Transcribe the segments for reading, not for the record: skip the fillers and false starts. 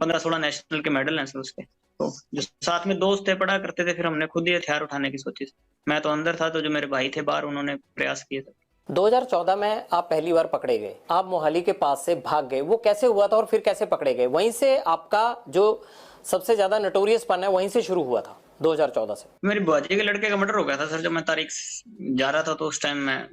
15-16 national के medal हैं sir उसके। तो जो साथ में दोस्त थे पढ़ा करते थे, फिर हमने खुद ही हथियार उठाने की सोची। मैं तो अंदर था, तो जो मेरे भाई थे बाहर, उन्होंने प्रयास किए थे। 2014 में आप पहली बार पकड़े गए, आप मोहाली के पास से भाग गए, वो कैसे हुआ था और फिर कैसे पकड़े गए? वहीं से आपका जो सबसे ज्यादा नटोरियस पन है वहीं से शुरू हुआ था 2014 से। मेरी बुआजी के लड़के का मर्डर हो गया था सर, जब मैं तारीख जा रहा था, तो उस टाइम मैं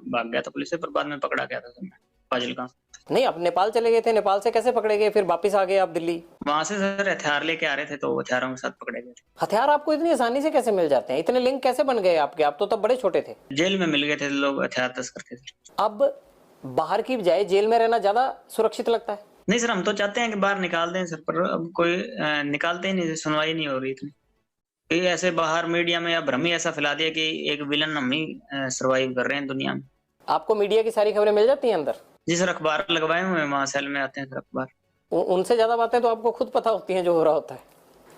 भाग गया था पुलिस से, पर बाद में पकड़ा गया था सर मैं फाजिलका। नहीं, आप नेपाल चले गए थे, नेपाल से कैसे पकड़े गए फिर वापस आ गए आप दिल्ली? वहां से सर हथियार लेके आ रहे थे, तो हथियारों के साथ पकड़े गए थे। हथियार आपको इतनी आसानी से कैसे मिल जाते हैं? इतने लिंक कैसे बन गए आपके? आप तो तब बड़े छोटे थे। जेल में मिल गए थे लोग, हथियार तस्कर थे सर। अब बाहर की बजाय जेल में रहना ज्यादा सुरक्षित लगता है? नहीं सर, हम तो चाहते हैं कि बाहर निकाल दें सर, पर अब कोई निकालते ही नहीं, सुनवाई नहीं हो रही इतनी। ये ऐसे बाहर मीडिया में या भ्रम ही ऐसा फैला दिया कि एक विलन हम ही सर्वाइव कर रहे हैं दुनिया में। आपको मीडिया की सारी खबरें मिल जाती हैं अंदर? जी सर, अखबार लगवाए हुए हैं, वहाँ सेल में आते हैं सर अखबार। उनसे ज्यादा बातें तो आपको खुद पता होती हैं जो हो रहा होता है,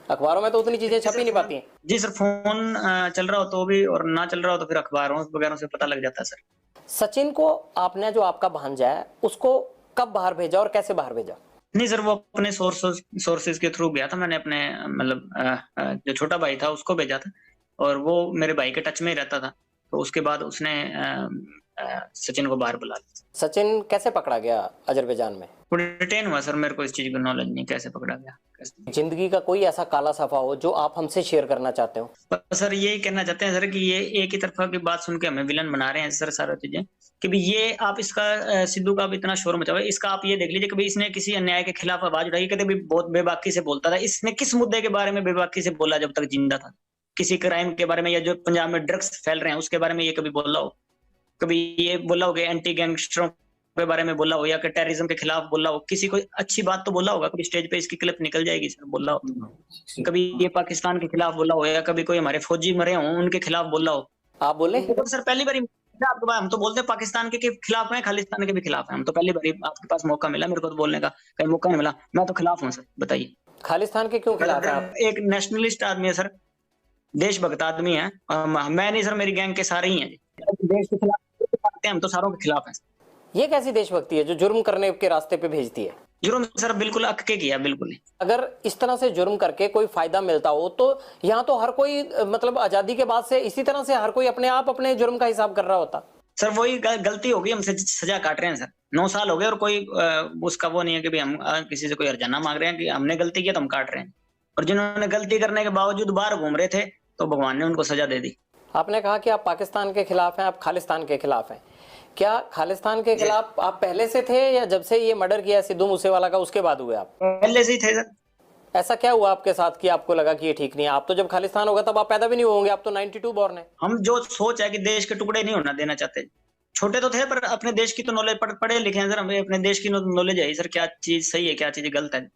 अखबारों में तो उतनी चीजें छप ही नहीं पाती हैं। जी सर, फोन चल रहा हो तो भी, और ना चल रहा हो तो फिर अखबारों वगैरह से पता लग जाता है सर। सचिन को आपने, जो आपका भांजा है, उसको कब बाहर भेजा और कैसे बाहर भेजा? नहीं सर, वो अपने सोर्सेज के थ्रू गया था। मैंने अपने मतलब जो छोटा भाई था उसको भेजा था, और वो मेरे भाई के टच में ही रहता था, तो उसके बाद उसने सचिन को बाहर बुला लिया। सचिन कैसे पकड़ा गया अजरबैजान में? वो डिटेन हुआ सर, मेरे को इस चीज की नॉलेज नहीं कैसे पकड़ा गया कैसे। जिंदगी का कोई ऐसा काला सफा हो जो आप हमसे शेयर करना चाहते हो? बस सर यही कहना चाहते हैं सर कि ये एक ही तरफा की बात सुन के हमें विलन बना रहे हैं सर सारा चीजें, कि भी ये आप इसका सिद्धू का भी इतना शोर मचा हुआ है, इसका आप ये देख लीजिए, कभी इसने किसी अन्याय के खिलाफ आवाज उठाई, कभी बहुत बेबाकी से बोलता था। इसने किस मुद्दे के बारे में बेबाकी से बोला जब तक जिंदा था? किसी क्राइम के बारे में, या जो पंजाब में ड्रग्स फैल रहे हैं उसके बारे में ये कभी बोला हो? कभी ये बोला हो कि एंटी गैंगस्टरों के बारे में बोला हो, या कि टेररिज्म के खिलाफ बोला हो? किसी को अच्छी बात तो बोला होगा, कभी स्टेज पे इसकी क्लिप निकल जाएगी सर, बोला हो? कभी ये पाकिस्तान के खिलाफ बोला हो, या कभी कोई हमारे फौजी मरे हों उनके खिलाफ बोला हो? आप बोले? तो सर पहली बार आपके पास, हम तो बोलते हैं पाकिस्तान के खिलाफ हैं, खालिस्तान के भी खिलाफ हैं। हम तो पहली बार आपके पास मौका मिला, मेरे को तो बोलने का कहीं मौका नहीं मिला। मैं तो खिलाफ हूँ सर, बताइए। खालिस्तान के क्यों खिलाफ है आप? एक नेशनलिस्ट आदमी है सर, देशभक्त आदमी है। मैं नहीं सर, मेरी गैंग के सारे ही हैं। देश के खिलाफ हम तो सारों के खिलाफ हैं। ये कैसी देशभक्ति है जो जुर्म करने के रास्ते पे भेजती है? जुर्म सर बिल्कुल अक के किया, बिल्कुल नहीं। अगर इस तरह से जुर्म करके कोई फायदा मिलता हो तो यहाँ तो हर कोई, मतलब आजादी के बाद से इसी तरह से हर कोई अपने आप अपने जुर्म का हिसाब कर रहा होता। सर वही गलती होगी, हमसे सजा काट रहे हैं सर। 9 साल हो गए, और कोई उसका वो नहीं है कि भी हम किसी से कोई हर्जाना मांग रहे हैं कि हमने गलती किया तो हम काट रहे हैं। और जिन्होंने गलती करने के बावजूद बाहर घूम रहे थे, तो भगवान ने उनको सजा दे दी। आपने कहा कि आप पाकिस्तान के खिलाफ हैं, आप खालिस्तान के खिलाफ हैं। क्या खालिस्तान के खिलाफ आप पहले से थे, या जब से ये मर्डर किया सिद्धू मूसेवाला का उसके बाद हुए आप? पहले से ही थे सर। ऐसा क्या हुआ आपके साथ कि आपको लगा कि ये ठीक नहीं है? आप तो जब खालिस्तान होगा तब आप पैदा भी नहीं होंगे, आप तो 92 बॉर्न है। हम जो सोच है कि देश के टुकड़े नहीं होना देना चाहते। छोटे तो थे, पर अपने देश की तो नॉलेज, पढ़े लिखे हैं सर, हमें अपने देश की नॉलेज है सर, क्या चीज सही है क्या चीज गलत है।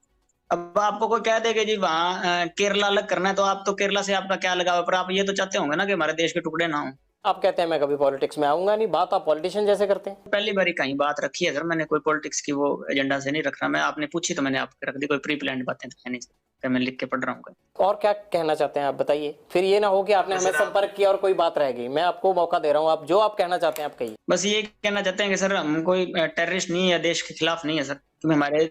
अब आपको कोई कह दे कि जी वहाँ केरला अलग करना है, तो आप तो केरला से आपका क्या लगाव है, पर आप ये तो चाहते होंगे ना कि हमारे देश के टुकड़े ना हो। आप कहते हैं मैं कभी पॉलिटिक्स में आऊंगा नहीं, बात आप पॉलिटिशियन जैसे करते हैं। पहली बार कहीं बात रखी है सर, मैंने कोई पॉलिटिक्स की वो एजेंडा से नहीं रख रहा मैं। आपने पूछी तो मैंने आपके रख दी, कोई प्री प्लान्ड बातें तो है नहीं सर, मैं लिख के पढ़ रहा हूँ। और क्या कहना चाहते हैं आप बताइए, फिर ये ना हो कि आपने हमें संपर्क किया और कोई बात रह गई। मैं आपको मौका दे रहा हूँ, आप जो आप कहना चाहते हैं आप कहिए। बस ये कहना चाहते हैं कि सर हम कोई टेररिस्ट नहीं है, देश के खिलाफ नहीं है सर। क्योंकि हमारे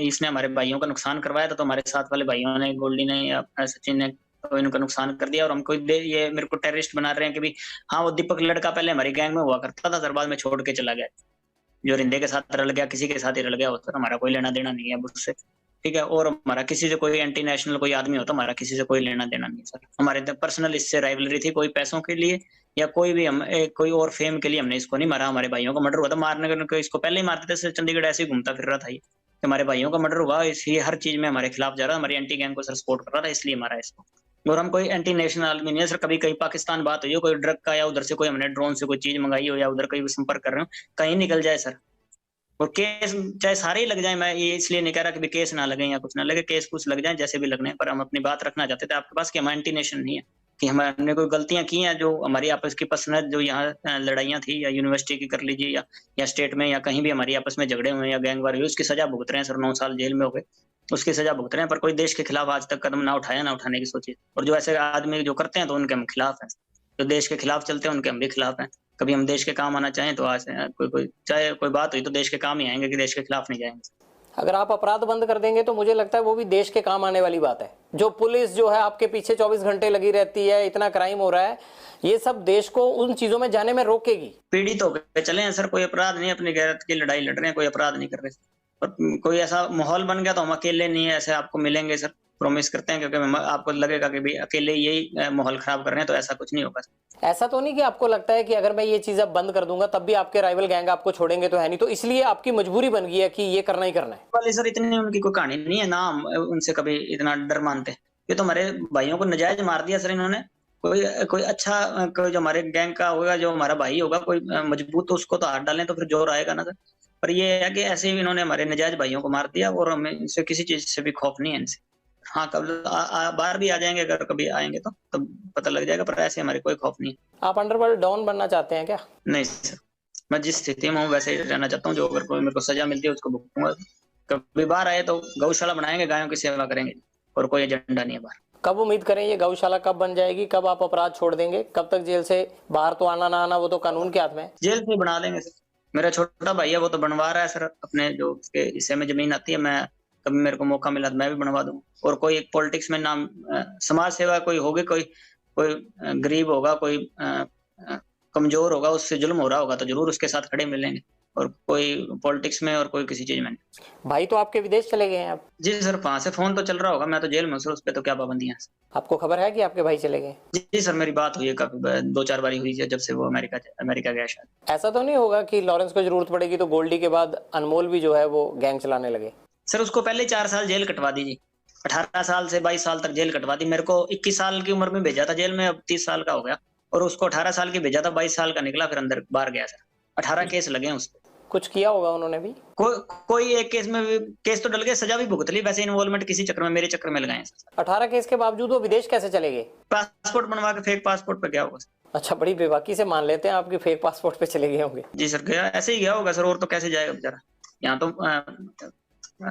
इसने हमारे भाइयों का नुकसान करवाया था, तो हमारे साथ वाले भाइयों ने, गोल्डी ने या सचिन ने, तो इनका नुकसान कर दिया, और हमको ये मेरे को टेररिस्ट बना रहे हैं कि भी हाँ वो दीपक लड़का पहले हमारी गैंग में हुआ करता था सर, बाद में छोड़ के चला गया। जो रिंदे के साथ रल गया, किसी के साथ ही रल गया हो सर, हमारा कोई लेना देना नहीं है उससे, ठीक है। और हमारा किसी से कोई एंटी नेशनल कोई आदमी हो तो हमारा किसी से कोई लेना देना नहीं सर। हमारे पर्सनल इससे राइवलरी थी, कोई पैसों के लिए या कोई भी हम कोई और फेम के लिए हमने इसको नहीं मारा। हमारे भाइयों का मर्डर हुआ था, मारने को इसको पहले ही मारते थे, चंडीगढ़ ऐसे ही घूमता फिर रहा था ये। हमारे भाइयों का मर्डर हुआ, इसलिए हर चीज में हमारे खिलाफ जा रहा, हमारी एंटी गैंग को सर सपोर्ट कर रहा था, इसलिए मारा इसको। और हम कोई एंटी नेशनल आदमी नहीं है सर। कभी कहीं पाकिस्तान बात हुई हो, कोई ड्रग का, या उधर से कोई हमने ड्रोन से कोई चीज मंगाई हो, या उधर कहीं संपर्क कर रहे हो, कहीं निकल जाए सर, और केस चाहे सारे ही लग जाए। मैं ये इसलिए नहीं कह रहा कि केस ना लगे या कुछ ना लगे, केस कुछ लग जाए जैसे भी लगने, पर हम अपनी बात रखना चाहते थे आपके पास कि हम एंटी नेशन नहीं है, कि हमने कोई गलतियां की हैं जो हमारी आपस की पर्सनल जो यहाँ लड़ाइयां थी, या यूनिवर्सिटी की कर लीजिए, या स्टेट में, या कहीं भी हमारी आपस में झगड़े हुए या गैंगवार हुई, उसकी सजा भुगत रहे हैं सर। 9 साल जेल में हो गए, उसकी सजा भुगत रहे हैं, पर कोई देश के खिलाफ आज तक कदम ना उठाया, ना उठाने की सोची। और जो ऐसे आदमी जो करते हैं तो उनके हम खिलाफ हैं, जो देश के खिलाफ चलते हैं उनके हम भी खिलाफ हैं। कभी हम देश के काम आना चाहें तो आज कोई चाहे कोई बात हुई तो देश के काम ही आएंगे, कि देश के खिलाफ नहीं जाएंगे। अगर आप अपराध बंद कर देंगे तो मुझे लगता है वो भी देश के काम आने वाली बात है। जो पुलिस जो है आपके पीछे 24 घंटे लगी रहती है, इतना क्राइम हो रहा है, ये सब देश को उन चीजों में जाने में रोकेगी। पीड़ित होकर चले हैं सर, कोई अपराध नहीं, अपनी गैरत की लड़ाई लड़ रहे हैं, कोई अपराध नहीं कर रहे। और कोई ऐसा माहौल बन गया तो हम अकेले नहीं है, ऐसे आपको मिलेंगे सर, प्रॉमिस करते हैं, क्योंकि आपको लगेगा कि भाई अकेले यही माहौल खराब कर रहे हैं, तो ऐसा कुछ नहीं होगा। ऐसा तो नहीं कि आपको लगता है कि अगर मैं ये चीज अब बंद कर दूंगा तब भी आपके राइवल गैंग आपको छोड़ेंगे तो है नहीं, तो इसलिए आपकी मजबूरी बन गई है कि ये करना ही करना है? वाले सर इतनी उनकी कोई कहानी नहीं है ना, हम उनसे कभी इतना डर मानते। ये तो हमारे भाइयों को नजायज मार दिया सर इन्होंने। कोई कोई अच्छा कोई जो हमारे गैंग का होगा, जो हमारा भाई होगा कोई मजबूत, तो उसको तो हाथ डालें तो फिर जोर आएगा ना सर। पर ये है कि ऐसे ही इन्होंने हमारे नजायज भाइयों को मार दिया, और हमें इनसे किसी चीज से भी खौफ नहीं है इनसे। हाँ, कब बाहर भी आ जाएंगे, अगर कभी आएंगे तो तब पता लग जाएगा, पर ऐसे हमारे कोई खौफ नहीं। आप अंडरवर्ल्ड डॉन बनना चाहते हैं क्या? नहीं सर, मैं जिस स्थिति में हूँ वैसे ही रहना चाहता हूँ। जो अगर कोई मेरे को सजा मिलती है उसको भुगतूंगा। कभी बाहर आए तो गौशाला बनाएंगे, गायों की सेवा करेंगे, और कोई एजेंडा नहीं है बाहर। कब उम्मीद करें ये गौशाला कब बन जाएगी, कब आप अपराध छोड़ देंगे, कब तक जेल से बाहर तो आना ना आना वो तो कानून के हाथ में है। जेल से बना देंगे सर। मेरा छोटा भाई है, वो तो बनवा रहा है सर, अपने जो उसके हिस्से में जमीन आती है। मैं कभी मेरे को मौका मिला तो मैं भी बनवा दूंगा। और कोई एक पॉलिटिक्स में नाम समाज सेवा कोई होगी, कोई कोई गरीब होगा, कोई कमजोर होगा, उससे जुल्म हो रहा होगा, तो जरूर उसके साथ खड़े मिलेंगे। और कोई पॉलिटिक्स में और कोई किसी चीज में नहीं। भाई तो आपके विदेश चले गए हैं आप? जी सर, वहां से फोन तो चल रहा होगा, मैं तो जेल में हूँ सर, उस पर तो क्या पाबंदियां हैं। आपको खबर है कि आपके भाई चले गए? जी सर, मेरी बात हुई है काफी 2-4 बारी हुई है, जब से वो अमेरिका गया शायद। ऐसा तो नहीं होगा कि लॉरेंस को जरूरत पड़ेगी तो गोल्डी के बाद अनमोल भी जो है वो गैंग चलाने लगे? सर उसको पहले 4 साल जेल कटवा दी जी। 18 साल से 22 साल तक जेल कटवा दी। मेरे को 21 साल की उम्र में भेजा था जेल में, अब 30 साल का हो गया। और उसको 18 साल की भेजा था, 22 साल का निकला, फिर अंदर बाहर गया सर। 18 केस लगे हैं उसको। कुछ किया होगा उन्होंने भी? कोई एक केस में भी केस तो डल गए, सजा भी भुगत ली। वैसे इन्वॉल्वमेंट किसी चक्कर में, मेरे चक्कर में लगाए सर। 18 केस के बावजूद वो विदेश कैसे चले गए? पासपोर्ट बनवा के फेक पासपोर्ट पे गया होगा। अच्छा, बड़ी बेबाकी से मान लेते हैं आपके फेक पासपोर्ट पे चले गए होंगे। जी सर, गया ऐसे ही गया होगा सर, और तो कैसे जाएगा बेचारा। यहाँ तो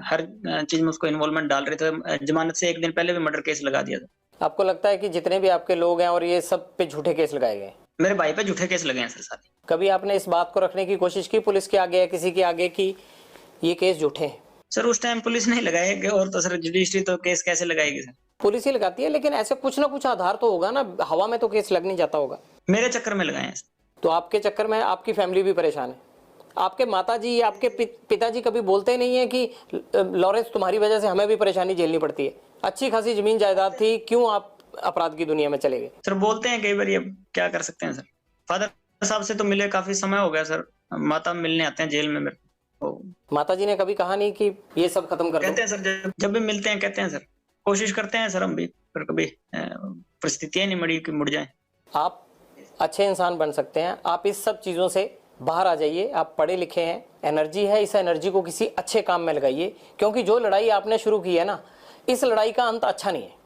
हर चीज में उसको इन्वॉल्वमेंट डाल रहे थे। जमानत से एक दिन पहले भी मर्डर केस लगा दिया था। आपको लगता है कि जितने भी आपके लोग हैं और ये सब पे झूठे केस लगाए गए? मेरे भाई पे झूठे केस लगे हैं सर सारे। कभी आपने इस बात को रखने की कोशिश की पुलिस के आगे या किसी के आगे कि ये केस झूठे हैं? सर उस टाइम पुलिस नहीं लगाएगी, और तो सर जुडिशरी तो केस कैसे लगाएगी सर? पुलिस ही लगाती है, लेकिन ऐसे कुछ ना कुछ आधार तो होगा ना, हवा में तो केस लग नहीं जाता होगा। मेरे चक्कर में लगाए हैं सर। तो आपके चक्कर में आपकी फैमिली भी परेशान है? आपके माताजी या आपके पिताजी कभी बोलते नहीं है कि लॉरेंस तुम्हारी वजह से हमें भी परेशानी झेलनी पड़ती है, अच्छी खासी जमीन जायदाद थी, क्यों आप अपराध की दुनिया में चले गए? सर बोलते हैं कई बार, अब क्या कर सकते हैं सर। फादर साहब से तो मिले काफी समय हो गया सर, माता मिलने आते हैं जेल में मेरे को। माताजी ने कभी कहा नहीं कि ये सब खत्म कर दो? कहते हैं सर, जब भी मिलते हैं कहते हैं सर, कोशिश करते हैं सर हम भी, पर कभी परिस्थितियां नहीं मड़ी कि मुड़ जाए। आप अच्छे इंसान बन सकते हैं, आप इस सब चीज़ों से बाहर आ जाइए। आप पढ़े लिखे हैं, एनर्जी है, इस एनर्जी को किसी अच्छे काम में लगाइए, क्योंकि जो लड़ाई आपने शुरू की है ना, इस लड़ाई का अंत अच्छा नहीं है।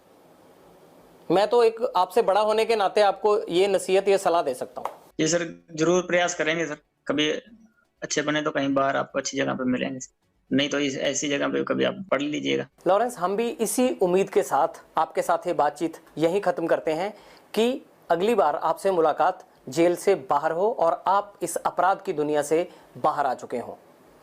मैं तो एक आपसे बड़ा होने के नाते आपको ये नसीहत, ये सलाह दे सकता हूँ। जी सर, जरूर प्रयास करेंगे सर। कभी अच्छे बने तो कहीं बाहर आपको अच्छी जगह पे मिलेंगे, नहीं तो इस ऐसी जगह पे कभी आप पढ़ लीजिएगा। लॉरेंस, हम भी इसी उम्मीद के साथ आपके साथ ये बातचीत यहीं ख़त्म करते हैं कि अगली बार आपसे मुलाकात जेल से बाहर हो और आप इस अपराध की दुनिया से बाहर आ चुके हों।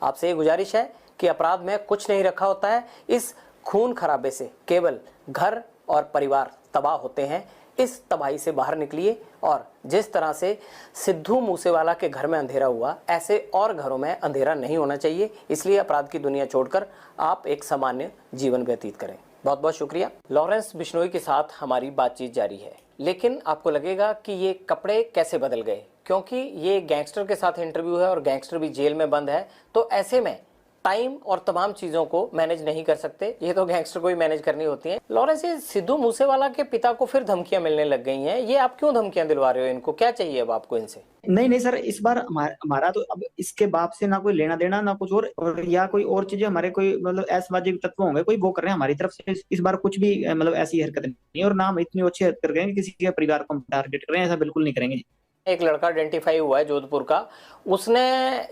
आपसे ये गुजारिश है कि अपराध में कुछ नहीं रखा होता है, इस खून खराबे से केवल घर और परिवार तबाह होते हैं। इस तबाही से बाहर निकलिए, और जिस तरह से सिद्धू मूसेवाला के घर में अंधेरा हुआ, ऐसे और घरों में अंधेरा नहीं होना चाहिए। इसलिए अपराध की दुनिया छोड़कर आप एक सामान्य जीवन व्यतीत करें। बहुत बहुत शुक्रिया। लॉरेंस बिश्नोई के साथ हमारी बातचीत जारी है, लेकिन आपको लगेगा कि ये कपड़े कैसे बदल गए, क्योंकि ये गैंगस्टर के साथ इंटरव्यू है और गैंगस्टर भी जेल में बंद है, तो ऐसे में टाइम और तमाम चीज़ों को मैनेज नहीं कर सकते, ये तो गैंगस्टर को ही मैनेज करनी होती हैं। लॉरेंस, ये सिद्धू मूसेवाला के पिता को फिर धमकियां मिलने लग गई हैं, ये आप क्यों धमकियां दिलवा रहे हो इनको, क्या चाहिए अब आपको इनसे? नहीं सर, इस बार हमारा तो अब इसके बाप से ना कोई लेना देना ना कुछ और या कोई और चीजें हमारे कोई मतलब ऐसबाजी तत्व होंगे कोई वो कर रहे हैं हमारी तरफ से। इस बार कुछ भी मतलब ऐसी हरकत नहीं, और ना हम इतनी अच्छी हरकत कर रहे हैं कि किसी के परिवार को टारगेट कर रहे हैं, ऐसा बिल्कुल नहीं करेंगे। एक लड़का आइडेंटिफाई हुआ है जोधपुर का, उसने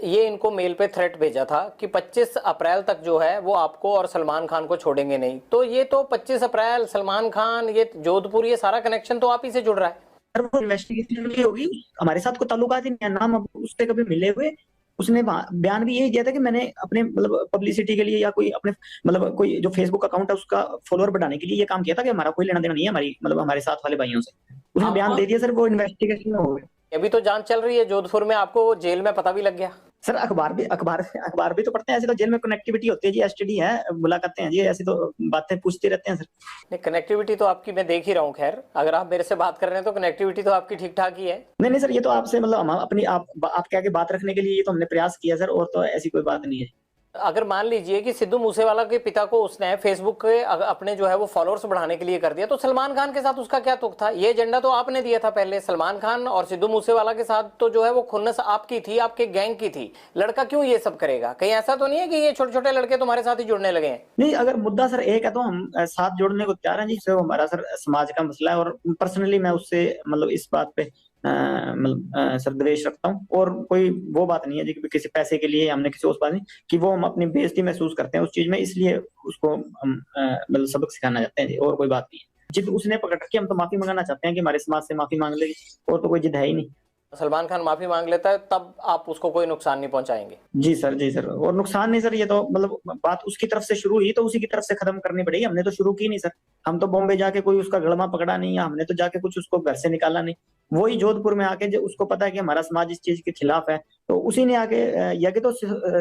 ये इनको मेल पे थ्रेट भेजा था कि 25 अप्रैल तक जो है वो आपको और सलमान खान को छोड़ेंगे नहीं। तो ये तो 25 अप्रैल, सलमान खान, ये जोधपुर, ये सारा कनेक्शन तो आप ही से जुड़ रहा है। वो इन्वेस्टिगेशन होगी, हमारे साथ कोई ताल्लुकात ही नहीं है, ना हम उससे कभी मिले हुए उसने बयान भी यही दिया था कि मैंने अपने मतलब पब्लिसिटी के लिए या कोई अपने मतलब कोई जो फेसबुक अकाउंट है उसका फॉलोअर बढ़ाने के लिए ये काम किया था कि हमारा कोई लेना देना नहीं है हमारी मतलब हमारे साथ वाले भाइयों से। उसने बयान दे दिया सर, वो इन्वेस्टिगेशन में हो गया। अभी तो जांच चल रही है जोधपुर में, आपको जेल में पता भी लग गया। सर अखबार भी तो पढ़ते हैं, ऐसे तो जेल में कनेक्टिविटी होती है जी, एसटीडी है, मुलाकातें हैं जी, ऐसी तो बातें पूछते रहते हैं सर। नहीं, कनेक्टिविटी तो आपकी मैं देख ही रहा हूँ। खैर, अगर आप मेरे से बात कर रहे हैं तो कनेक्टिविटी तो आपकी ठीक ठाक ही है। नहीं नहीं सर, ये तो आपसे मतलब हम अपनी आपके आगे बात रखने के लिए ये तो हमने प्रयास किया सर, और तो ऐसी कोई बात नहीं है। अगर मान लीजिए कि सिद्धू मूसेवाला के पिता को उसने फेसबुक के अपने जो है वो फॉलोअर्स बढ़ाने के लिए कर दिया, तो सलमान खान के साथ उसका क्या तुक था? ये एजेंडा तो आपने दिया था पहले। सलमान खान और सिद्धू मूसेवाला के साथ तो जो है वो खुन्नस आपकी थी, आपके गैंग की थी। लड़का क्यों ये सब करेगा? कहीं ऐसा तो नहीं है कि ये छोटे छोटे लड़के तुम्हारे साथ ही जुड़ने लगे हैं? नहीं, अगर मुद्दा सर एक है तो हम साथ जोड़ने को तैयार हैं जी, सर हमारा सर समाज का मसला है, और पर्सनली मैं उससे मतलब इस बात पे मतलब सर द्वेष रखता हूँ, और कोई वो बात नहीं है जी कि किसी पैसे के लिए हमने किसी उस बात नहीं कि वो हम अपनी बेइज्जती महसूस करते हैं उस चीज में, इसलिए उसको हम मतलब सबक सिखाना चाहते हैं जी, और कोई बात नहीं है। जिद उसने पकड़ रखी, हम तो माफी मंगाना चाहते हैं कि हमारे समाज से माफी मांग लेगी, और तो कोई जिद है ही नहीं। सलमान खान माफी मांग लेता है तब आप उसको कोई नुकसान नहीं पहुंचाएंगे? जी सर, जी सर, और नुकसान नहीं सर, ये तो मतलब बात उसकी तरफ से शुरू हुई तो उसी की तरफ से खत्म करनी पड़ेगी, हमने तो शुरू की नहीं सर। हम तो बॉम्बे जाके कोई उसका गड़मा पकड़ा नहीं, या हमने तो जाके कुछ उसको घर से निकाला नहीं। वही जोधपुर में आके जो उसको पता है कि हमारा समाज इस चीज के खिलाफ है, तो उसी ने आके या कि तो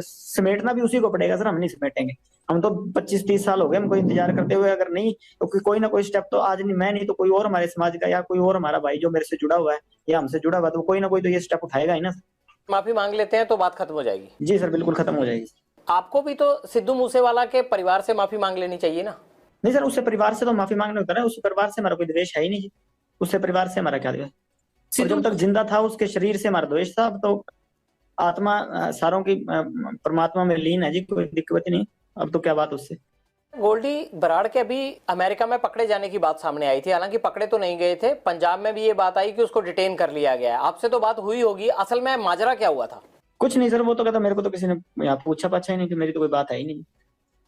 समेटना भी उसी को पड़ेगा सर, हम नहीं समेटेंगे। हम तो 25-30 साल हो गए हमको इंतजार करते हुए, अगर नहीं तो कोई ना कोई स्टेप तो आज नहीं मैं नहीं तो कोई और हमारे समाज का या कोई और हमारा भाई जो मेरे से जुड़ा हुआ है या हमसे जुड़ा हुआ है, तो कोई ना कोई तो ये स्टेप उठाएगा ही ना। माफी मांग लेते हैं तो बात खत्म हो जाएगी? जी सर, बिल्कुल खत्म हो जाएगी। आपको भी तो सिद्धू मूसेवाला के परिवार से माफी मांग लेनी चाहिए ना? नहीं सर, उससे परिवार से तो माफी मांगने होता है, उससे परिवार से हमारा कोई द्वेष है ही नहीं जी। उससे परिवार से हमारा क्या द्वेष? और जब तक जिंदा था उसके शरीर से हमारा द्वेष था, अब तो आत्मा सारों की परमात्मा में लीन है जी, कोई दिक्कत नहीं। अब तो क्या बात उससे। गोल्डी बराड़ के अभी अमेरिका में पकड़े जाने की बात सामने आई थी, हालांकि पकड़े तो नहीं गए थे। पंजाब में भी ये बात आई कि उसको डिटेन कर लिया गया है। आपसे तो बात हुई होगी, असल में माजरा क्या हुआ था? कुछ नहीं सर, वो तो कहता मेरे को तो किसी ने यहाँ पूछा पाछा ही नहीं, कि मेरी तो कोई बात है ही नहीं,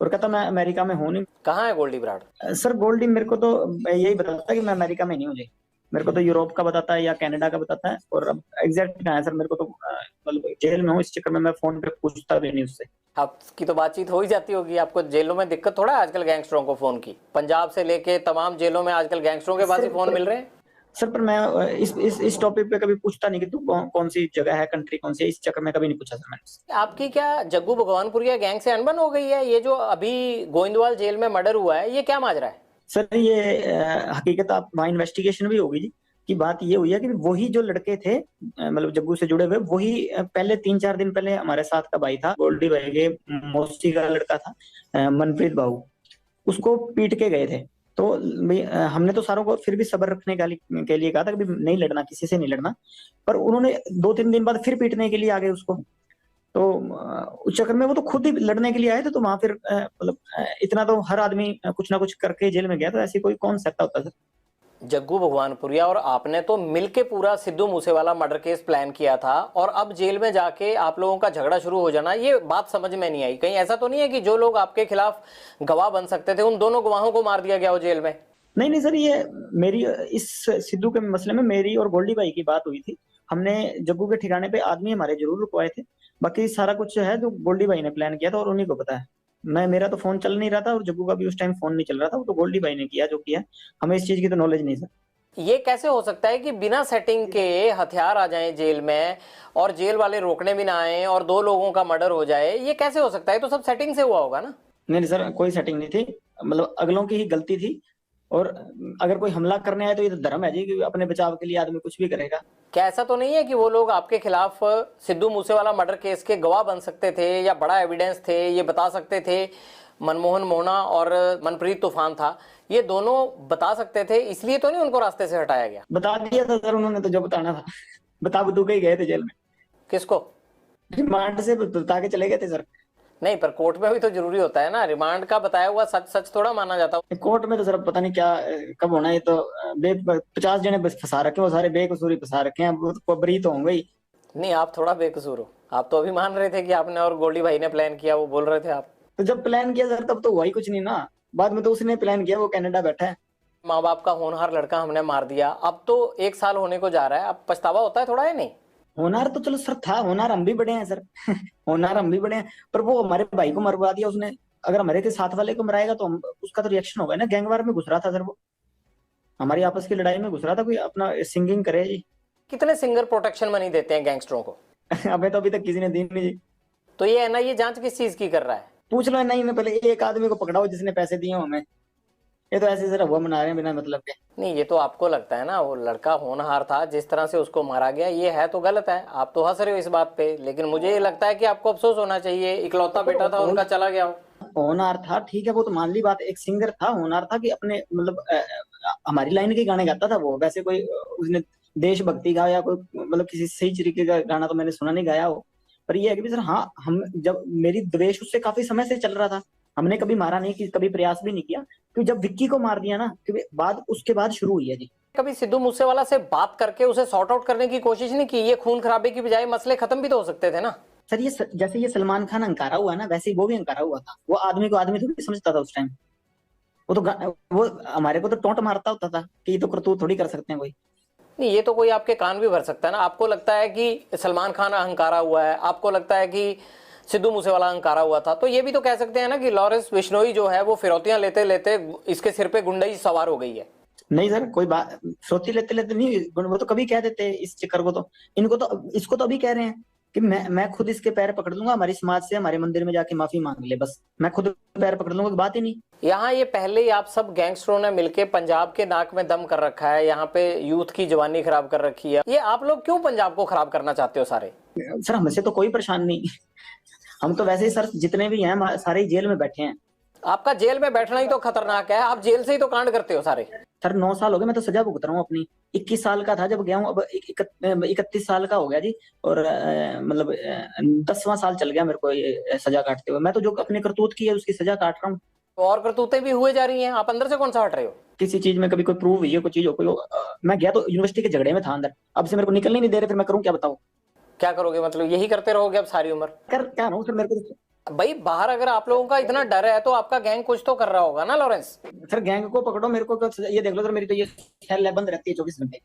और कहता मैं अमेरिका में हूँ नहीं। कहाँ है गोल्डी बराड़? सर गोल्डी मेरे को तो यही बताता है कि मैं अमेरिका में नहीं हूँ जी। मेरे को तो यूरोप का बताता है या कनाडा का बताता है, और अब एग्जैक्ट कहाँ है सर मेरे को तो मतलब जेल में हूँ, इस चक्कर में मैं फोन पे पूछता भी नहीं उससे। आपकी तो बातचीत हो ही जाती होगी। आपको जेलों में दिक्कत थोड़ा है आजकल गैंगस्टरों को फोन की? पंजाब से लेके तमाम जेलों में आजकल गैंगस्टरों के पास ही फोन मिल रहे हैं। सर पर मैं इस टॉपिक पे कभी पूछता नहीं कि तू कौन सी जगह है, कंट्री कौन सी है, इस चक्कर में कभी नहीं पूछा सर मैंने। आपकी क्या जग्गू भगवानपुरिया गैंग से अनबन हो गई है? ये जो अभी गोइंदवाल जेल में मर्डर हुआ है, ये क्या माजरा है? सर ये हकीकत आप वहाँ इन्वेस्टिगेशन भी होगी जी, कि बात ये हुई है कि वही जो लड़के थे मतलब जग्गू से जुड़े हुए, वही पहले 3-4 दिन पहले हमारे साथ का भाई था, गोल्डी भाई के मौसी का लड़का था मनप्रीत बाबू, उसको पीट के गए थे। तो हमने तो सारों को फिर भी सब्र रखने के लिए कहा था कि नहीं लड़ना, किसी से नहीं लड़ना, पर उन्होंने 2-3 दिन बाद फिर पीटने के लिए आ गए उसको। तो उस चक्कर में वो तो खुद ही लड़ने के लिए आए थे, तो वहां फिर मतलब इतना तो हर आदमी कुछ ना कुछ करके जेल में गया, तो ऐसी कोई कौन सकता होता सर। जग्गू भगवानपुरिया और आपने तो मिलके पूरा Sidhu Moosewala murder case plan किया था, और अब जेल में जाके आप लोगों का झगड़ा शुरू हो जाना, ये बात समझ में नहीं आई। कहीं ऐसा तो नहीं है कि जो लोग आपके खिलाफ गवाह बन सकते थे उन दोनों गवाहों को मार दिया गया हो जेल में? नहीं नहीं सर, ये मेरी इस सिद्धू के मसले में मेरी और गोल्डी भाई की बात हुई थी। हमने जग्गू के ठिकाने पे आदमी हमारे जरूर रुकवाए थे, बाकी सारा कुछ है जो गोल्डी भाई ने प्लान किया था, और उन्हीं को पता है। मेरा तो फोन चल नहीं रहा था, और जग्गू का भी उस टाइम फोन नहीं चल रहा था, वो तो गोल्डी भाई ने किया जो किया। हमें इस चीज की तो नॉलेज नहीं सर। ये कैसे हो सकता है कि बिना सेटिंग के हथियार आ जाएं जेल में, और जेल वाले रोकने भी ना आए, और 2 लोगों का मर्डर हो जाए? ये कैसे हो सकता है? तो सब सेटिंग से हुआ होगा ना? नहीं सर, कोई सेटिंग नहीं थी, मतलब अगलों की ही गलती थी। और अगर कोई हमला करने आए तो ये तो धर्म है जी, कि अपने बचाव के लिए आदमी कुछ भी करेगा। क्या ऐसा तो नहीं है कि वो लोग आपके खिलाफ सिद्धू मूसेवाला मर्डर केस के गवाह बन सकते थे, या बड़ा एविडेंस थे, ये बता सकते थे? मनमोहन मोहना और मनप्रीत तूफान था, ये दोनों बता सकते थे, इसलिए तो नहीं उनको रास्ते से हटाया गया? बता दिया था सर उन्होंने, तो जो बताना था बता बतू के ही गए थे जेल में। किसको? रिमांड से बता के चले गए थे सर। नहीं, पर कोर्ट में भी तो जरूरी होता है ना, रिमांड का बताया हुआ सच सच थोड़ा माना जाता। कोर्ट में तो सर पता नहीं क्या कब होना है, ये तो 50 जने बस फंसा रखे, वो सारे बेकसूरी फंसा रखे हैं, वो बरी तो होंगे ही। नहीं, आप थोड़ा बेकसूर हो। आप तो अभी मान रहे थे कि आपने और गोल्डी भाई ने प्लान किया, वो बोल रहे थे आप। तो जब प्लान किया सर तब तो हुआ ही कुछ नहीं ना, बाद में तो उसने प्लान किया, वो कनाडा बैठा है। माँ बाप का होनहार लड़का हमने मार दिया, अब तो 1 साल होने को जा रहा है, अब पछतावा होता है थोड़ा है नहीं? होनार तो चलो सर था, होनार हम भी बड़े हैं सर। होनार हम भी बड़े हैं, पर वो हमारे भाई को मरवा दिया उसने। अगर हमारे के साथ वाले को मराएगा तो हम, उसका तो रिएक्शन होगा ना। गैंगवार में घुस रहा था सर वो, हमारी आपस की लड़ाई में घुस रहा था, कोई अपना सिंगिंग करे जी। कितने सिंगर प्रोटेक्शन मनी देते हैं गैंगस्टरों को? हमें तो अभी तक किसी ने दी नहीं जी। तो ये एनआईए जांच किस चीज की कर रहा है? पूछ लो नहीं, पहले एक आदमी को पकड़ाओ जिसने पैसे दिए हो हमें। ये तो ऐसे सर हुआ मना रहे हैं बिना मतलब के। नहीं, ये तो आपको लगता है ना, वो लड़का होनहार था, जिस तरह से उसको मारा गया ये है तो गलत है। आप तो हंस रहे हो इस बात पे, लेकिन मुझे ये लगता है कि आपको अफसोस होना चाहिए, इकलौता बेटा था उनका चला गया हो। होनहार था ठीक है, वो तो मान ली बात, एक सिंगर था, होनहार था कि अपने मतलब हमारी लाइन के गाने गाता था वो। वैसे कोई उसने देशभक्ति का या कोई मतलब किसी सही तरीके का गाना तो मैंने सुना नहीं गाया हो। पर ये है कि सर हाँ, हम जब मेरी द्वेष उससे काफी समय से चल रहा था, हमने कभी मारा नहीं, कि कभी प्रयास भी नहीं किया। तो जब विक्की को मार दिया ना, कि बाद उसके बाद शुरू हुई है जी। कभी सिद्धू मूसेवाला से बात करके उसे सॉर्ट आउट करने की कोशिश नहीं की? ये खून खराबे की बजाय मसले खत्म भी तो हो सकते थे ना। सर ये जैसे ये सलमान खान अंकारा हुआ ना, वैसे ही वो भी अंकारा हुआ था। वो आदमी को आदमी थोड़ी समझता था उस टाइम। वो तो वो हमारे को तो टोंट मारता होता था कि ये तो करतूत थोड़ी कर सकते हैं कोई। नहीं, ये तो कोई आपके कान भी भर सकता है ना। आपको लगता है कि सलमान खान अहंकारा हुआ है, आपको लगता है कि सिद्धू मूसेवाला अहंकारा हुआ था, तो ये भी तो कह सकते हैं ना कि लॉरेंस बिश्नोई जो है वो फिरौतियां लेते लेते इसके सिर पे गुंडई सवार हो गई है। नहीं सर, कोई बात सोती लेते लेते नहीं, वो तो कभी कह देते इस चक्कर को। तो इनको तो, इसको तो अभी कह रहे हैं कि मैं खुद इसके पैर पकड़ लूंगा, हमारी समाज से हमारे मंदिर में जाके माफी मांग ले, बस मैं खुद पैर पकड़ लूंगा, बात ही नहीं। यहाँ ये पहले ही आप सब गैंगस्टरों ने मिलके पंजाब के नाक में दम कर रखा है, यहाँ पे यूथ की जवानी खराब कर रखी है। ये आप लोग क्यों पंजाब को खराब करना चाहते हो सारे? सर हमसे तो कोई परेशान नहीं। हम तो वैसे ही सर, जितने भी हैं सारे ही जेल में बैठे हैं। आपका जेल में बैठना ही तो खतरनाक है, आप जेल से ही तो कांड करते हो सारे। सर 9 साल हो गए, मैं तो सजा भुगत रहा हूँ अपनी। 21 साल का था जब गया हूँ, अब 31 साल का हो गया जी। और मतलब 10वां साल चल गया मेरे को ये सजा काटते हुए। मैं तो जो अपने करतूत की है उसकी सजा काट रहा हूँ। तो और करतूतें भी हुए जा रही हैं, आप अंदर से कौन सा हट रहे हो? किसी चीज में कभी कोई प्रूव हुई है, कोई चीज हो, कोई मैं गया तो यूनिवर्सिटी के झगड़े में था अंदर, अब से मेरे को निकलने नहीं दे रहे, फिर मैं करूँ क्या बताओ? क्या करोगे, मतलब यही करते रहोगे अब सारी उम्र? कर क्या रहा हूँ सर, मेरे को भाई बाहर अगर आप लोगों का इतना डर है तो आपका गैंग कुछ तो कर रहा होगा ना लॉरेंस। सर गैंग को पकड़ो, मेरे को ये देख लो सर, मेरी तो ये सेल बंद रहती है 24 घंटे,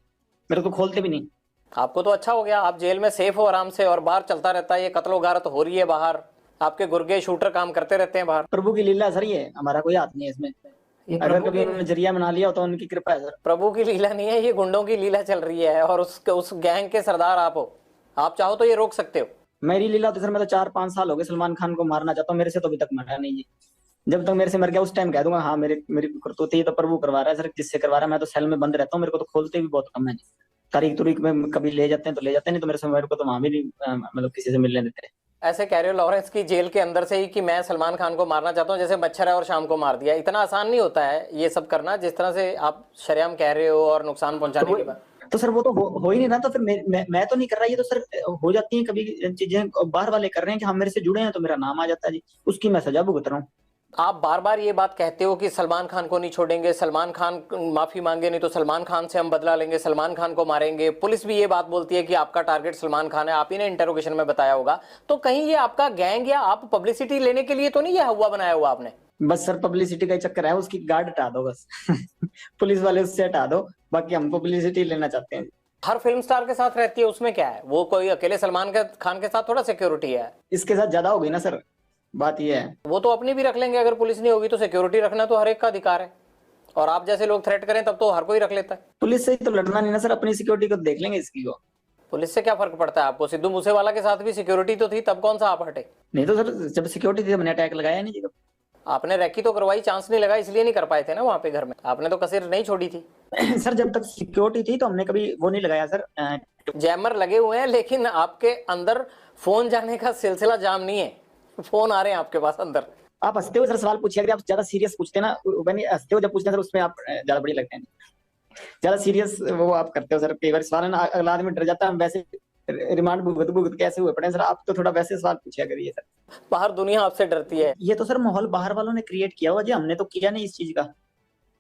मेरे को खोलते भी नहीं। आपको तो अच्छा हो गया, आप जेल में सेफ हो आराम से, और बाहर चलता रहता है ये कत्लो गारत हो रही है बाहर, आपके गुर्गे शूटर काम करते रहते हैं बाहर। प्रभु की लीला सर, ये हमारा कोई हाथ नहीं है इसमें। अगर कभी उन्होंने जरिया बना लिया तो उनकी कृपा है सर। प्रभु की लीला नहीं है, ये गुंडों की लीला चल रही है, और उस गैंग के सरदार आप हो। आप चाहो तो ये रोक सकते हो। मेरी लीला तो सर, मैं तो 4-5 साल हो गए सलमान खान को मारना चाहता हूँ, मेरे से तो अभी तक मरा नहीं जी। जब तक मेरे से मर गया उस टाइम कह दूंगा हाँ मेरी करतूत, ये तो प्रभु करवा रहा है सर, जिससे करवा रहा है। मैं तो सेल में बंद रहता हूँ, मेरे को तो खोलते भी बहुत कम है जी। तारीख तुरीख में कभी ले जाते हैं तो ले जाते हैं, नहीं तो मेरे को तो वहां भी नहीं मतलब किसी से मिलने देते। ऐसे कह रहे हो लॉरेंस की जेल के अंदर से ही कि मैं सलमान खान को मारना चाहता हूँ, जैसे मच्छर है और शाम को मार दिया। इतना आसान नहीं होता है ये सब करना, जिस तरह से आप शरेआम कह रहे हो और नुकसान पहुंचाने के बाद। तो सर वो तो हो ही नहीं रहा, तो फिर मैं तो नहीं कर रहा, ये तो सर हो जाती है कभी चीजें, बाहर वाले कर रहे हैं कि हम मेरे से जुड़े हैं तो मेरा नाम आ जाता है जी, उसकी मैं सजा भुगत रहा हूँ। आप बार बार ये बात कहते हो कि सलमान खान को नहीं छोड़ेंगे, सलमान खान माफी मांगे नहीं तो सलमान खान से हम बदला लेंगे, सलमान खान को मारेंगे। पुलिस भी ये बात बोलती है कि आपका टारगेट सलमान खान है, आप ही ने इंटरोगेशन में बताया होगा। तो कहीं ये आपका गैंग या आप पब्लिसिटी लेने के लिए तो नहीं ये हुआ बनाया हुआ आपने? बस सर पब्लिसिटी का ही चक्कर है, उसकी गार्ड हटा दो बस। पुलिस वाले उससे हटा दो, बाकी हम पब्लिसिटी लेना चाहते हैं। हर फिल्म स्टार के साथ रहती है, उसमें क्या है? वो कोई अकेले सलमान खान के साथ थोड़ा सिक्योरिटी है। इसके साथ ज्यादा होगी ना सर, बात ये है। वो तो अपनी भी रख लेंगे, अगर पुलिस नहीं होगी तो सिक्योरिटी रखना तो हर एक का अधिकार है, और आप जैसे लोग थ्रेट करें तब तो हर कोई रख लेता है। पुलिस से ही तो लड़ना नहीं ना सर, अपनी सिक्योरिटी को देख लेंगे इसकी को। पुलिस से क्या फर्क पड़ता है आपको? सिद्धू मूसेवाला के साथ भी सिक्योरिटी तो थी, तब कौन सा आप हटे? नहीं तो सर जब सिक्योरिटी थी हमने अटैक लगाया नहीं जी कब। आपने रैकी तो करवाई, चांस नहीं लगा इसलिए नहीं कर पाए थे ना वहां पे घर में, आपने तो कसर नहीं छोड़ी थी। सर जब तक सिक्योरिटी थी तो हमने कभी वो नहीं लगाया सर। जैमर लगे हुए हैं, लेकिन आपके अंदर फोन जाने का सिलसिला जाम नहीं है, फोन आ रहे हैं आपके पास अंदर। आप हंसते हो सर सवाल पूछिए, अगर आप ज्यादा सीरियस पूछते हैं ना, हंसते हो जब पूछते हैं सर, उसमें आप ज्यादा बड़ी लगते हैं। ज्यादा सीरियस वो आप करते हो सर, कई बार सवाल है ना, अगला आदमी डर जाता है, हम वैसे रिमांड भुगत भुगत कैसे हुए पड़े सर। आप तो थोड़ा वैसे सवाल पूछिया करिए सर। बाहर दुनिया आपसे डरती है। ये तो सर माहौल बाहर वालों ने क्रिएट किया हुआ जी, हमने तो किया नहीं इस चीज का।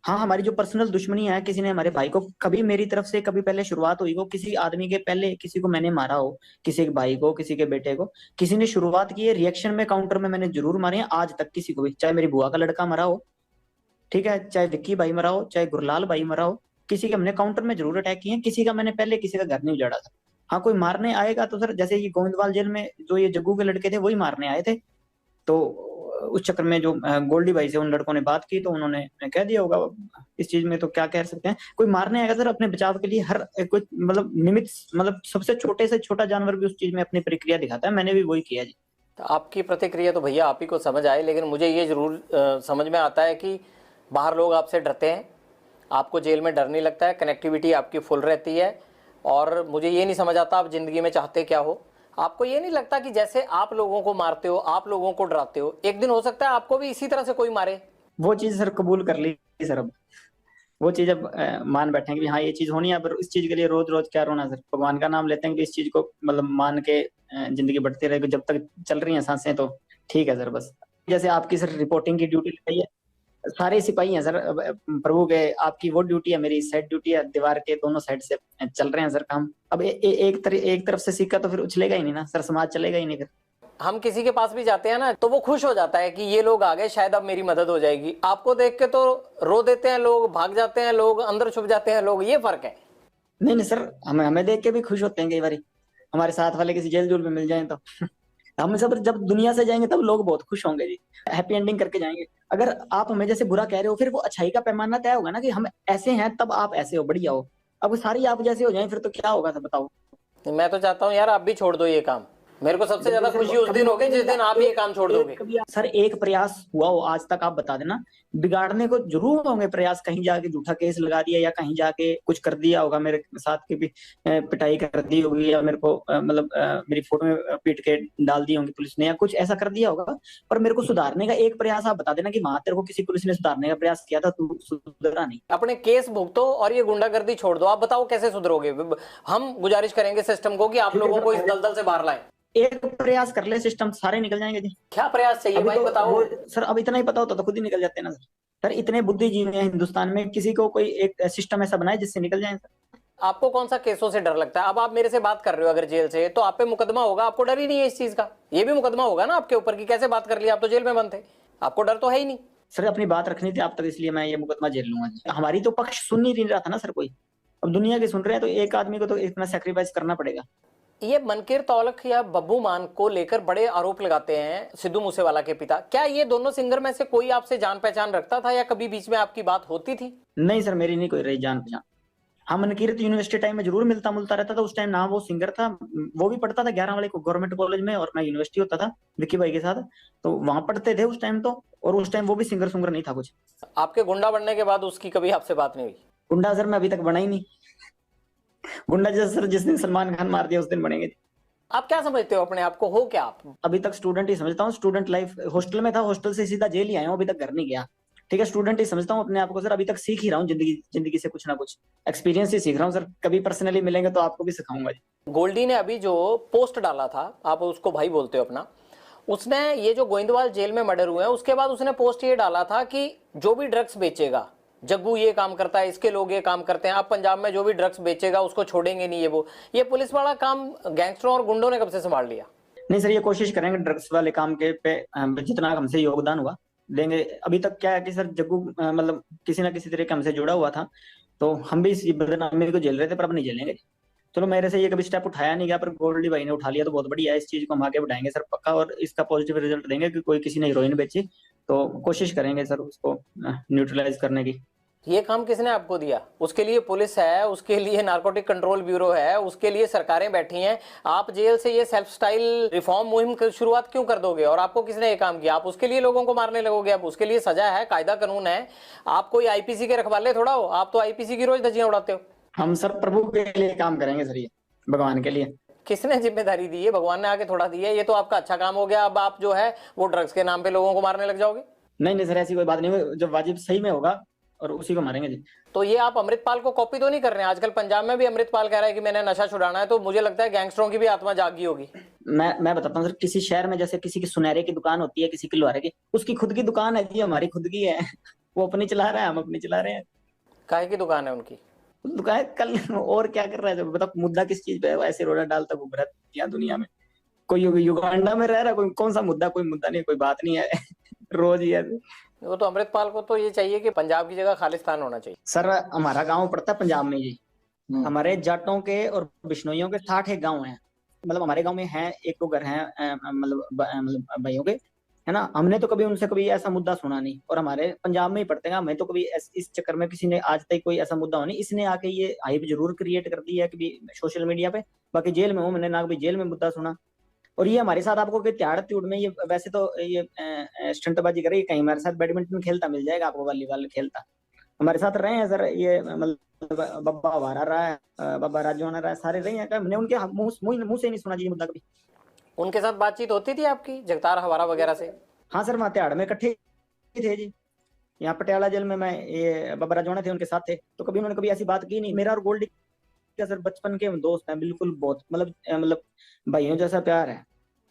हाँ हमारी जो पर्सनल दुश्मनी है, किसी ने हमारे भाई को कभी मेरी तरफ से कभी पहले शुरुआत हुई हो, किसी आदमी के पहले किसी को मैंने मारा हो, किसी के भाई को, किसी के बेटे को, किसी ने शुरुआत की है, रिएक्शन में काउंटर में मैंने जरूर मारे हैं। आज तक किसी को भी, चाहे मेरी बुआ का लड़का मरा हो, ठीक है, चाहे विक्की भाई मरा हो, चाहे गुरलाल भाई मरा हो, किसी के हमने काउंटर में जरूर अटैक किए हैं। किसी का मैंने पहले किसी का घर नहीं उजाड़ा था, हाँ कोई मारने आएगा तो सर, जैसे ये गोविंदवाल जेल में जो ये जग्गू के लड़के थे वही मारने आए थे, तो उस चक्कर में जो गोल्डी भाई से उन लड़कों ने बात की तो उन्होंने कह दिया होगा। इस चीज में तो क्या कह सकते हैं, कोई मारने आएगा सर अपने बचाव के लिए, हर कोई मतलब निमित्त, मतलब सबसे छोटे से छोटा जानवर भी उस चीज में अपनी प्रक्रिया दिखाता है, मैंने भी वही किया जी। तो आपकी प्रतिक्रिया तो भैया आप ही को समझ आए, लेकिन मुझे ये जरूर समझ में आता है कि बाहर लोग आपसे डरते हैं, आपको जेल में डर नहीं लगता है, कनेक्टिविटी आपकी फुल रहती है, और मुझे ये नहीं समझ आता आप जिंदगी में चाहते क्या हो। आपको ये नहीं लगता कि जैसे आप लोगों को मारते हो, आप लोगों को डराते हो, एक दिन हो सकता है आपको भी इसी तरह से कोई मारे? वो चीज सर कबूल कर ली सर, अब वो चीज अब मान बैठे हैं कि हाँ ये चीज होनी है, पर इस चीज के लिए रोज रोज क्या रोना सर, भगवान का नाम लेते हैं कि इस चीज को मतलब मान के जिंदगी बढ़ती रहेगी, जब तक चल रही है सांसें तो ठीक है सर। बस जैसे आपकी सर रिपोर्टिंग की ड्यूटी लगाई है, सारे सिपाही हैं सर प्रभु के, आपकी वो ड्यूटी है, मेरी साइड ड्यूटी है, दीवार के दोनों साइड से चल रहे हैं सर काम। अब एक तरफ से सिक्का तो फिर उछलेगा ही नहीं ना सर, समाज चलेगा ही नहीं फिर। हम किसी के पास भी जाते हैं ना तो वो खुश हो जाता है कि ये लोग आ गए, शायद अब मेरी मदद हो जाएगी। आपको देख के तो रो देते हैं लोग, भाग जाते हैं लोग, अंदर छुप जाते हैं लोग, ये फर्क है। नहीं नहीं सर, हमें देख के भी खुश होते हैं कई बार, हमारे साथ वाले किसी जेल जूल में मिल जाए तो हम सब जब दुनिया से जाएंगे तब लोग बहुत खुश होंगे जी, हैप्पी एंडिंग करके जाएंगे। अगर आप हमें जैसे बुरा कह रहे हो, फिर वो अच्छाई का पैमाना तय होगा ना कि हम ऐसे हैं तब आप ऐसे हो, बढ़िया हो। अब सारी आप जैसे हो जाए फिर तो क्या होगा सर बताओ। मैं तो चाहता हूँ यार आप भी छोड़ दो ये काम, मेरे को सबसे ज्यादा खुशी उस दिन होगी जिस दिन आप ये काम छोड़ दोगे। सर एक प्रयास हुआ हो आज तक, आप बता देना, बिगाड़ने को जरूर होंगे प्रयास, कहीं जाके झूठा केस लगा दिया या कहीं जाके कुछ कर दिया होगा, मेरे साथ की भी पिटाई कर दी होगी, या मेरे को मतलब मेरी फोटो में पीट के डाल दी होंगी पुलिस ने, या कुछ ऐसा कर दिया होगा। पर मेरे को सुधारने का एक प्रयास आप बता देना कि वहां तेरे को किसी पुलिस ने सुधारने का प्रयास किया था, तू सुधरा नहीं। अपने केस भुगतो और ये गुंडागर्दी छोड़ दो। आप बताओ कैसे सुधरोगे? हम गुजारिश करेंगे सिस्टम को कि आप लोगों को इस दलदल से बाहर लाए। एक प्रयास कर ले, सिस्टम सारे निकल जाएंगे जी। क्या प्रयास चाहिए भाई तो बताओ। सर अब इतना ही पता होता तो खुद ही निकल जाते ना सर। सर इतने बुद्धिजीवी हैं हिंदुस्तान में, किसी को कोई एक सिस्टम ऐसा बनाए जिससे निकल जाए सर। आपको कौन सा केसों से डर लगता है? अब आप मेरे से बात कर रहे हो अगर जेल से, तो आप पे मुकदमा होगा, आपको डर ही नहीं है इस चीज का। ये भी मुकदमा होगा ना आपके ऊपर कि कैसे बात कर लिया, आप तो जेल में बंद थे, आपको डर तो है ही नहीं। सर अपनी बात रखनी थी आप तक, इसलिए मैं ये मुकदमा झेल लूंगा। हमारी तो पक्ष सुन ही नहीं रहा था ना सर कोई, अब दुनिया के सुन रहे हैं, तो एक आदमी को तो इतना सेक्रीफाइस करना पड़ेगा। ये मनकीर तौलख या बब्बू मान को लेकर बड़े आरोप लगाते हैं सिद्धू मूसेवाला के पिता। क्या ये दोनों सिंगर में से कोई आपसे जान पहचान रखता था या कभी बीच में आपकी बात होती थी? नहीं सर, मेरी नहीं कोई रही जान पहचान। हाँ मनकीरत यूनिवर्सिटी टाइम में जरूर मिलता मुलता रहता था, उस टाइम ना वो सिंगर था, वो भी पढ़ता था 11 वाले को गवर्नमेंट कॉलेज में, और मैं यूनिवर्सिटी होता था विक्की भाई के साथ, तो वहां पढ़ते थे उस टाइम तो। और उस टाइम वो भी सिंगर सुंगर नहीं था कुछ। आपके गुंडा बनने के बाद उसकी कभी आपसे बात नहीं हुई? गुंडा सर मैं अभी तक बना ही नहीं। गुंडा जैसे सर जिस दिन सलमान खान मार दिया उस दिन बनेंगे। आप क्या समझते हो अपने आप को, हो क्या आप? अभी तक स्टूडेंट ही समझता हूँ, स्टूडेंट लाइफ, हॉस्टल में था, हॉस्टल से सीधा जेल ही आया हूँ, अभी तक घर नहीं गया। ठीक है, स्टूडेंट ही समझता हूँ अपने आप को सर, अभी तक सीख ही रहा हूँ, जिंदगी से कुछ ना कुछ एक्सपीरियंस ही सीख रहा हूँ सर। कभी पर्सनली मिलेंगे तो आपको भी सिखाऊंगा जी। गोल्डी ने अभी जो पोस्ट डाला था, आप उसको भाई बोलते हो अपना, उसने ये जो गोइंदवाल जेल में मर्डर हुए हैं उसके बाद उसने पोस्ट ये डाला था कि जो भी ड्रग्स बेचेगा, जग्गू ये काम करता है, इसके लोग ये काम करते हैं, आप पंजाब में जो भी ड्रग्स बेचेगा उसको छोड़ेंगे नहीं। ये पुलिस वाला काम गैंगस्टरों और गुंडों ने कब से संभाल लिया? नहीं सर, ये कोशिश करेंगे ड्रग्स वाले काम के पे जितना हमसे योगदान हुआ देंगे। अभी तक क्या है कि सर जग्गू मतलब किसी ना किसी तरीके हमसे जुड़ा हुआ था, तो हम भी इस बदनामी को झेल रहे थे, पर अब नहीं झेलेंगे। चलो मेरे से ये कभी स्टेप उठाया नहीं गया, पर गोल्डी भाई ने उठा लिया तो बहुत बढ़िया है। इस चीज को हम आगे बढ़ाएंगे सर पक्का, और इसका पॉजिटिव रिजल्ट देंगे कि कोई किसी ने हीरोइन बेची तो कोशिश करेंगे सर उसको न्यूट्रलाइज करने की। ये काम किसने आपको दिया? उसके लिए पुलिस है, उसके लिए नारकोटिक कंट्रोल ब्यूरो है, उसके लिए सरकारें बैठी हैं। आप जेल से ये सेल्फ स्टाइल रिफॉर्म मुहिम की शुरुआत क्यों कर दोगे? और आपको किसने ये काम किया? आप उसके लिए लोगों को मारने लगोगे? अब उसके लिए सजा है, कायदा कानून है। आप कोई आईपीसी के रखवाले थोड़ा हो, आप तो आईपीसी की रोज धज्जियां उड़ाते हो। हम सर प्रभु के लिए काम करेंगे सर, ये भगवान के लिए। किसने जिम्मेदारी दी है? भगवान ने आके थोड़ा दी है। ये तो आपका अच्छा काम हो गया। अब आप जो है वो ड्रग्स के नाम पे लोगों को मारने लग जाओगे। नहीं सर, ऐसी कोई बात नहीं, जब वाजिब सही में होगा और उसी को मारेंगे जी। तो ये आप अमृतपाल को कॉपी तो नहीं कर रहे हैं? आजकल पंजाब में भी अमृतपाल कह रहा है कि मैंने नशा छुड़ाना है, तो मुझे लगता है गैंगस्टरों की भी आत्मा जागी होगी। मैं बताता हूँ सर, किसी शहर में जैसे किसी की सुनहरे की दुकान होती है, किसी की लोहारे की, उसकी खुद की दुकान है जी, हमारी खुद की है। वो अपनी चला रहा है, हम अपनी चला रहे हैं। काहे की दुकान है उनकी? दुकान कल और क्या कर रहा है बता, मुद्दा किस चीज पे है? ऐसे रोड़ा डालता घूम रहा है दुनिया में। कोई युगांडा में रह रहा है, कोई कौन सा मुद्दा, कोई मुद्दा नहीं, कोई बात नहीं है। रोज ही है। वो तो अमृतपाल को तो ये चाहिए कि पंजाब की जगह खालिस्तान होना चाहिए। सर हमारा गांव पड़ता है पंजाब में जी, हमारे जाटों के और बिश्नोइयों के 60 गांव हैं। मतलब हमारे गांव में है, एक दो घर हैं मतलब भाइयों के, है ना। हमने तो कभी उनसे कभी ऐसा मुद्दा सुना नहीं, और हमारे पंजाब में ही पढ़ते हैं, हमें तो कभी इस चक्कर में किसी ने आज तक कोई ऐसा मुद्दा हो नहीं। इसने आके ये हाइप जरूर क्रिएट कर दी है कि सोशल मीडिया पे। बाकी जेल में हूँ, मैंने ना कभी जेल में मुद्दा सुना। और ये हमारे साथ आपको त्याड़ त्यूड़ में ये वैसे तो ये स्टंटबाजी करे, कहीं हमारे साथ बैडमिंटन खेलता मिल जाएगा आपको, वॉलीबॉल खेलता हमारे साथ रहे हैं सर। ये मतलब बब्बा हमारा रहा है, बब्बा राजवाना रहा है, सारे रहे हैं। हमने उनके मुंह से नहीं सुना जी मुद्दा कभी। उनके साथ बातचीत होती थी आपकी जगतार हवारा वगैरह से? हाँ सर, वहाँ त्याड़ में इकट्ठे थे जी। यहाँ पटियाला जेल में मैं ये बब्बा राजवाना थे, उनके साथ थे, तो कभी उन्होंने कभी ऐसी बात की नहीं। मेरा और गोल्डी का सर बचपन के हम दोस्त हैं, बिल्कुल बहुत मतलब भाइयों जैसा प्यार है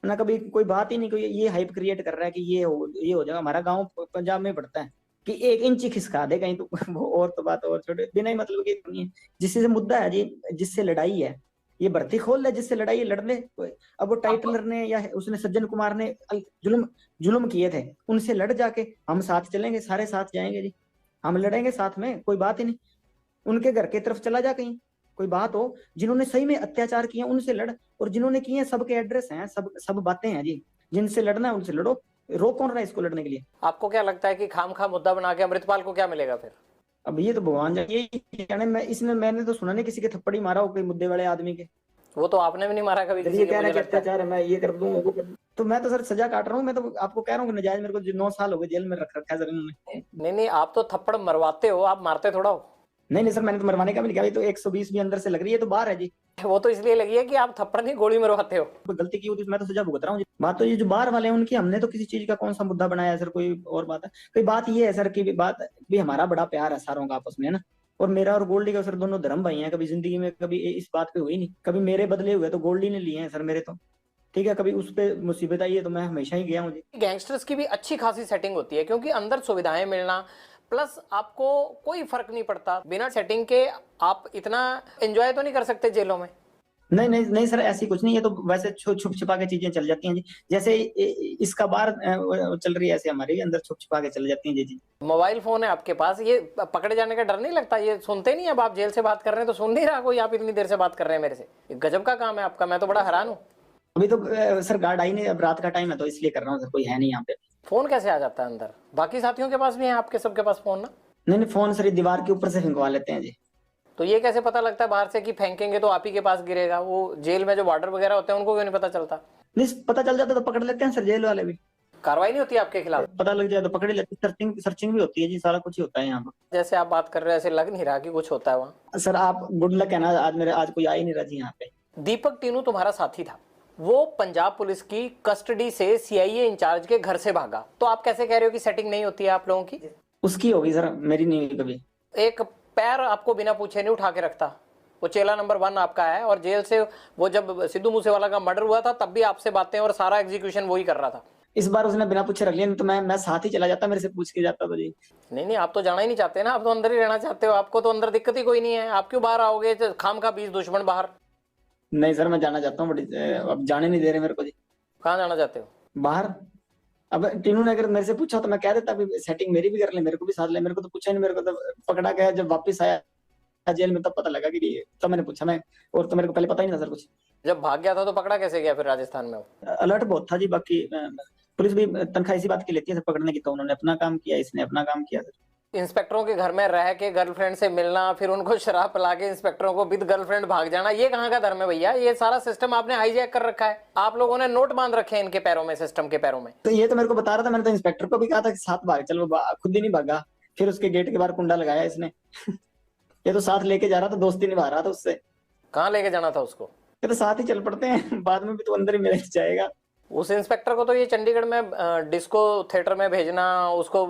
ना। कभी कोई बात ही नहीं, कोई ये हाइप क्रिएट कर रहा है कि ये हो जाएगा। हमारा गांव पंजाब में पड़ता है कि 1 इंच ही खिसका दे कहीं तो वो और तो बात और छोटे बिना ही मतलब की नहीं है। जिससे मुद्दा है जी, जिससे लड़ाई है, ये भर्ती खोल ले, जिससे लड़ाई है लड़ ले। अब वो टाइटलर ने या उसने सज्जन कुमार ने जुल्म किए थे, उनसे लड़ जाके हम साथ चलेंगे, सारे साथ जाएंगे जी, हम लड़ेंगे साथ में, कोई बात ही नहीं। उनके घर की तरफ चला जा, कहीं कोई बात हो, जिन्होंने सही में अत्याचार किए उनसे लड़, और जिन्होंने किए हैं सबके एड्रेस हैं, सब बातें हैं जी। जिनसे लड़ना है उनसे लड़ो, रोक कौन रहा है इसको लड़ने के लिए? आपको क्या लगता है कि खाम मुद्दा बना के अमृतपाल को क्या मिलेगा फिर? अब ये तो भगवान जाने, ये जाने। मैंने तो सुना नहीं किसी के थप्पड़ ही मारा हो कोई मुद्दे वाले आदमी के। वो तो आपने भी नहीं मारा कभी किसी ये के, कह रहा है मुझे कि लगता है। अत्याचार है, मैं ये कर दूं वो कर दूं। तो मैं तो सर सजा काट रहा हूँ। मैं तो आपको कह रहा हूँ कि नजायज मेरे को 9 साल हो गए जेल में रख रखा है सर इन्होंने। नहीं आप तो थप्पड़ मरवाते हो, आप मारते थोड़ा हो। नहीं सर, मैंने तो मरवाने का भी नहीं किया। तो 120 भी अंदर से लग रही है, तो बाहर है जी। वो तो इसलिए लगी है कि आप थप्पड़ नहीं गोली मरवाते हो। गलती की होती मैं तो सजा भुगत रहा हूँ। बात तो ये जो बाहर वाले हैं उनकी, हमने तो किसी चीज का कौन सा मुद्दा बनाया है सर? कोई और बात है? कोई बात ये है सर की बात भी, हमारा बड़ा प्यार है सारों का आपस में, है ना। और मेरा और गोल्डी का सर दोनों धर्म भाई हैं। कभी जिंदगी में कभी इस बात पे हुई नहीं। कभी मेरे बदले हुए तो गोल्डी ने लिए हैं सर मेरे, तो ठीक है। कभी उस पे मुसीबत आई है तो मैं हमेशा ही गया। मुझे गैंगस्टर्स की भी अच्छी खासी सेटिंग होती है, क्योंकि अंदर सुविधाएं मिलना, प्लस आपको कोई फर्क नहीं पड़ता बिना सेटिंग के। आप इतना एंजॉय तो नहीं कर सकते जेलों में? नहीं सर, ऐसी कुछ नहीं है। तो वैसे छुप छिपा के चीजें चल जाती हैं जी। जैसे इसका बाहर चल रही है, ऐसे हमारे अंदर छुप छिपा के चल जाती हैं जी। मोबाइल फोन है आपके पास, ये पकड़े जाने का डर नहीं लगता? ये सुनते नहीं? अब आप जेल से बात कर रहे हैं तो सुन नहीं रहा कोई, आप इतनी देर से बात कर रहे हैं मेरे से। गजब का काम है आपका, मैं तो बड़ा हैरान हूँ। अभी तो सर गार्ड आई नहीं, अब रात का टाइम है तो इसलिए कर रहा हूँ सर, कोई है नहीं यहाँ पे। फोन कैसे आ जाता है अंदर? बाकी साथियों के पास भी है आपके सबके पास फोन ना? नहीं, फोन सर दीवार के ऊपर से फेंकवा लेते हैं जी। तो ये कैसे पता लगता है बाहर से कि फेंकेंगे तो आप ही के पास गिरेगा? वो जेल में जो वार्डर वगैरह होते हैं उनको क्यों नहीं पता चलता? नहीं, पता चल जाता तो पकड़ लेते हैं सर जेल वाले भी। कार्रवाई नहीं होती आपके खिलाफ? पता लग जाए तो पकड़ ही लेते। सर्चिंग भी होती है जी, सारा कुछ ही होता है यहाँ पर। जैसे आप बात कर रहे हैं ऐसे लग नहीं रहा कि कुछ होता है वहाँ। सर आप गुड लक है ना, आज कोई आ ही नहीं रहा जी यहाँ पे। दीपक टीनू तुम्हारा साथी था, वो पंजाब पुलिस की कस्टडी से सीआईए इंचार्ज के घर से भागा, तो आप कैसे कह रहे हो कि सेटिंग नहीं होती है आप लोगों की? उसकी होगी सर, मेरी नहीं हुई कभी। एक पैर आपको बिना पूछे नहीं उठा के रखता। वो चेला नंबर 1 आपका है, और जेल से वो जब सिद्धू मूसेवाला का मर्डर हुआ था तब भी आपसे बातें और सारा एग्जीक्यूशन वही कर रहा था। इस बार उसने बिना पूछे रख लिया, नहीं तो मैं साथ ही चला जाता, मेरे से पूछ के जाता तो जी। नहीं आप तो जाना ही नहीं चाहते ना, आप तो अंदर ही रहना चाहते हो। आपको तो अंदर दिक्कत ही कोई नहीं है, आप क्यों बाहर आओगे? खाम का 20 दुश्मन बाहर। नहीं सर, मैं जाना चाहता हूँ, बट अब जाने नहीं दे रहे मेरे को जी। कहाँ जाना चाहते हो? बाहर। अब टीनू ने अगर मेरे से पूछा तो मैं कह देता अभी सेटिंग मेरी भी कर ले, मेरे को भी साथ ले। मेरे को तो पूछा नहीं, मेरे को तो पकड़ा गया जब वापस आया जेल में, तब पता लगा कि तब मैंने पूछा। मैं और तो मेरे को पहले पता ही नहीं था सर कुछ। जब भाग गया था तो पकड़ा कैसे गया फिर राजस्थान में? अलर्ट बहुत था जी। बाकी पुलिस भी तनख्वाह इसी बात की लेती है सर पकड़ने की, तो उन्होंने अपना काम किया, इसने अपना काम किया सर। इंस्पेक्टरों के घर में रह के गर्लफ्रेंड से मिलना, फिर उनको शराब पिला के इंस्पेक्टरों को विद गर्लफ्रेंड भाग जाना, ये कहाँ का धर्म है भैया? ये सारा सिस्टम आपने हाईजैक कर रखा है। आप लोगों ने नोट बांध रखे हैं इनके पैरों में, सिस्टम के पैरों में। तो ये तो मेरे को बता रहा था, मैंने तो इंस्पेक्टर को भी कहा था कि साथ भाग चलो, खुद ही नहीं भागा। फिर उसके गेट के बाहर कुंडा लगाया इसने ये तो साथ लेके जा रहा था, दोस्ती निभा रहा था उससे। कहाँ लेके जाना था उसको? ये तो साथ ही चल पड़ते हैं, बाद में भी तो अंदर ही मिल जाएगा। उस इंस्पेक्टर को तो ये चंडीगढ़ में डिस्को थिएटर में भेजना, उसको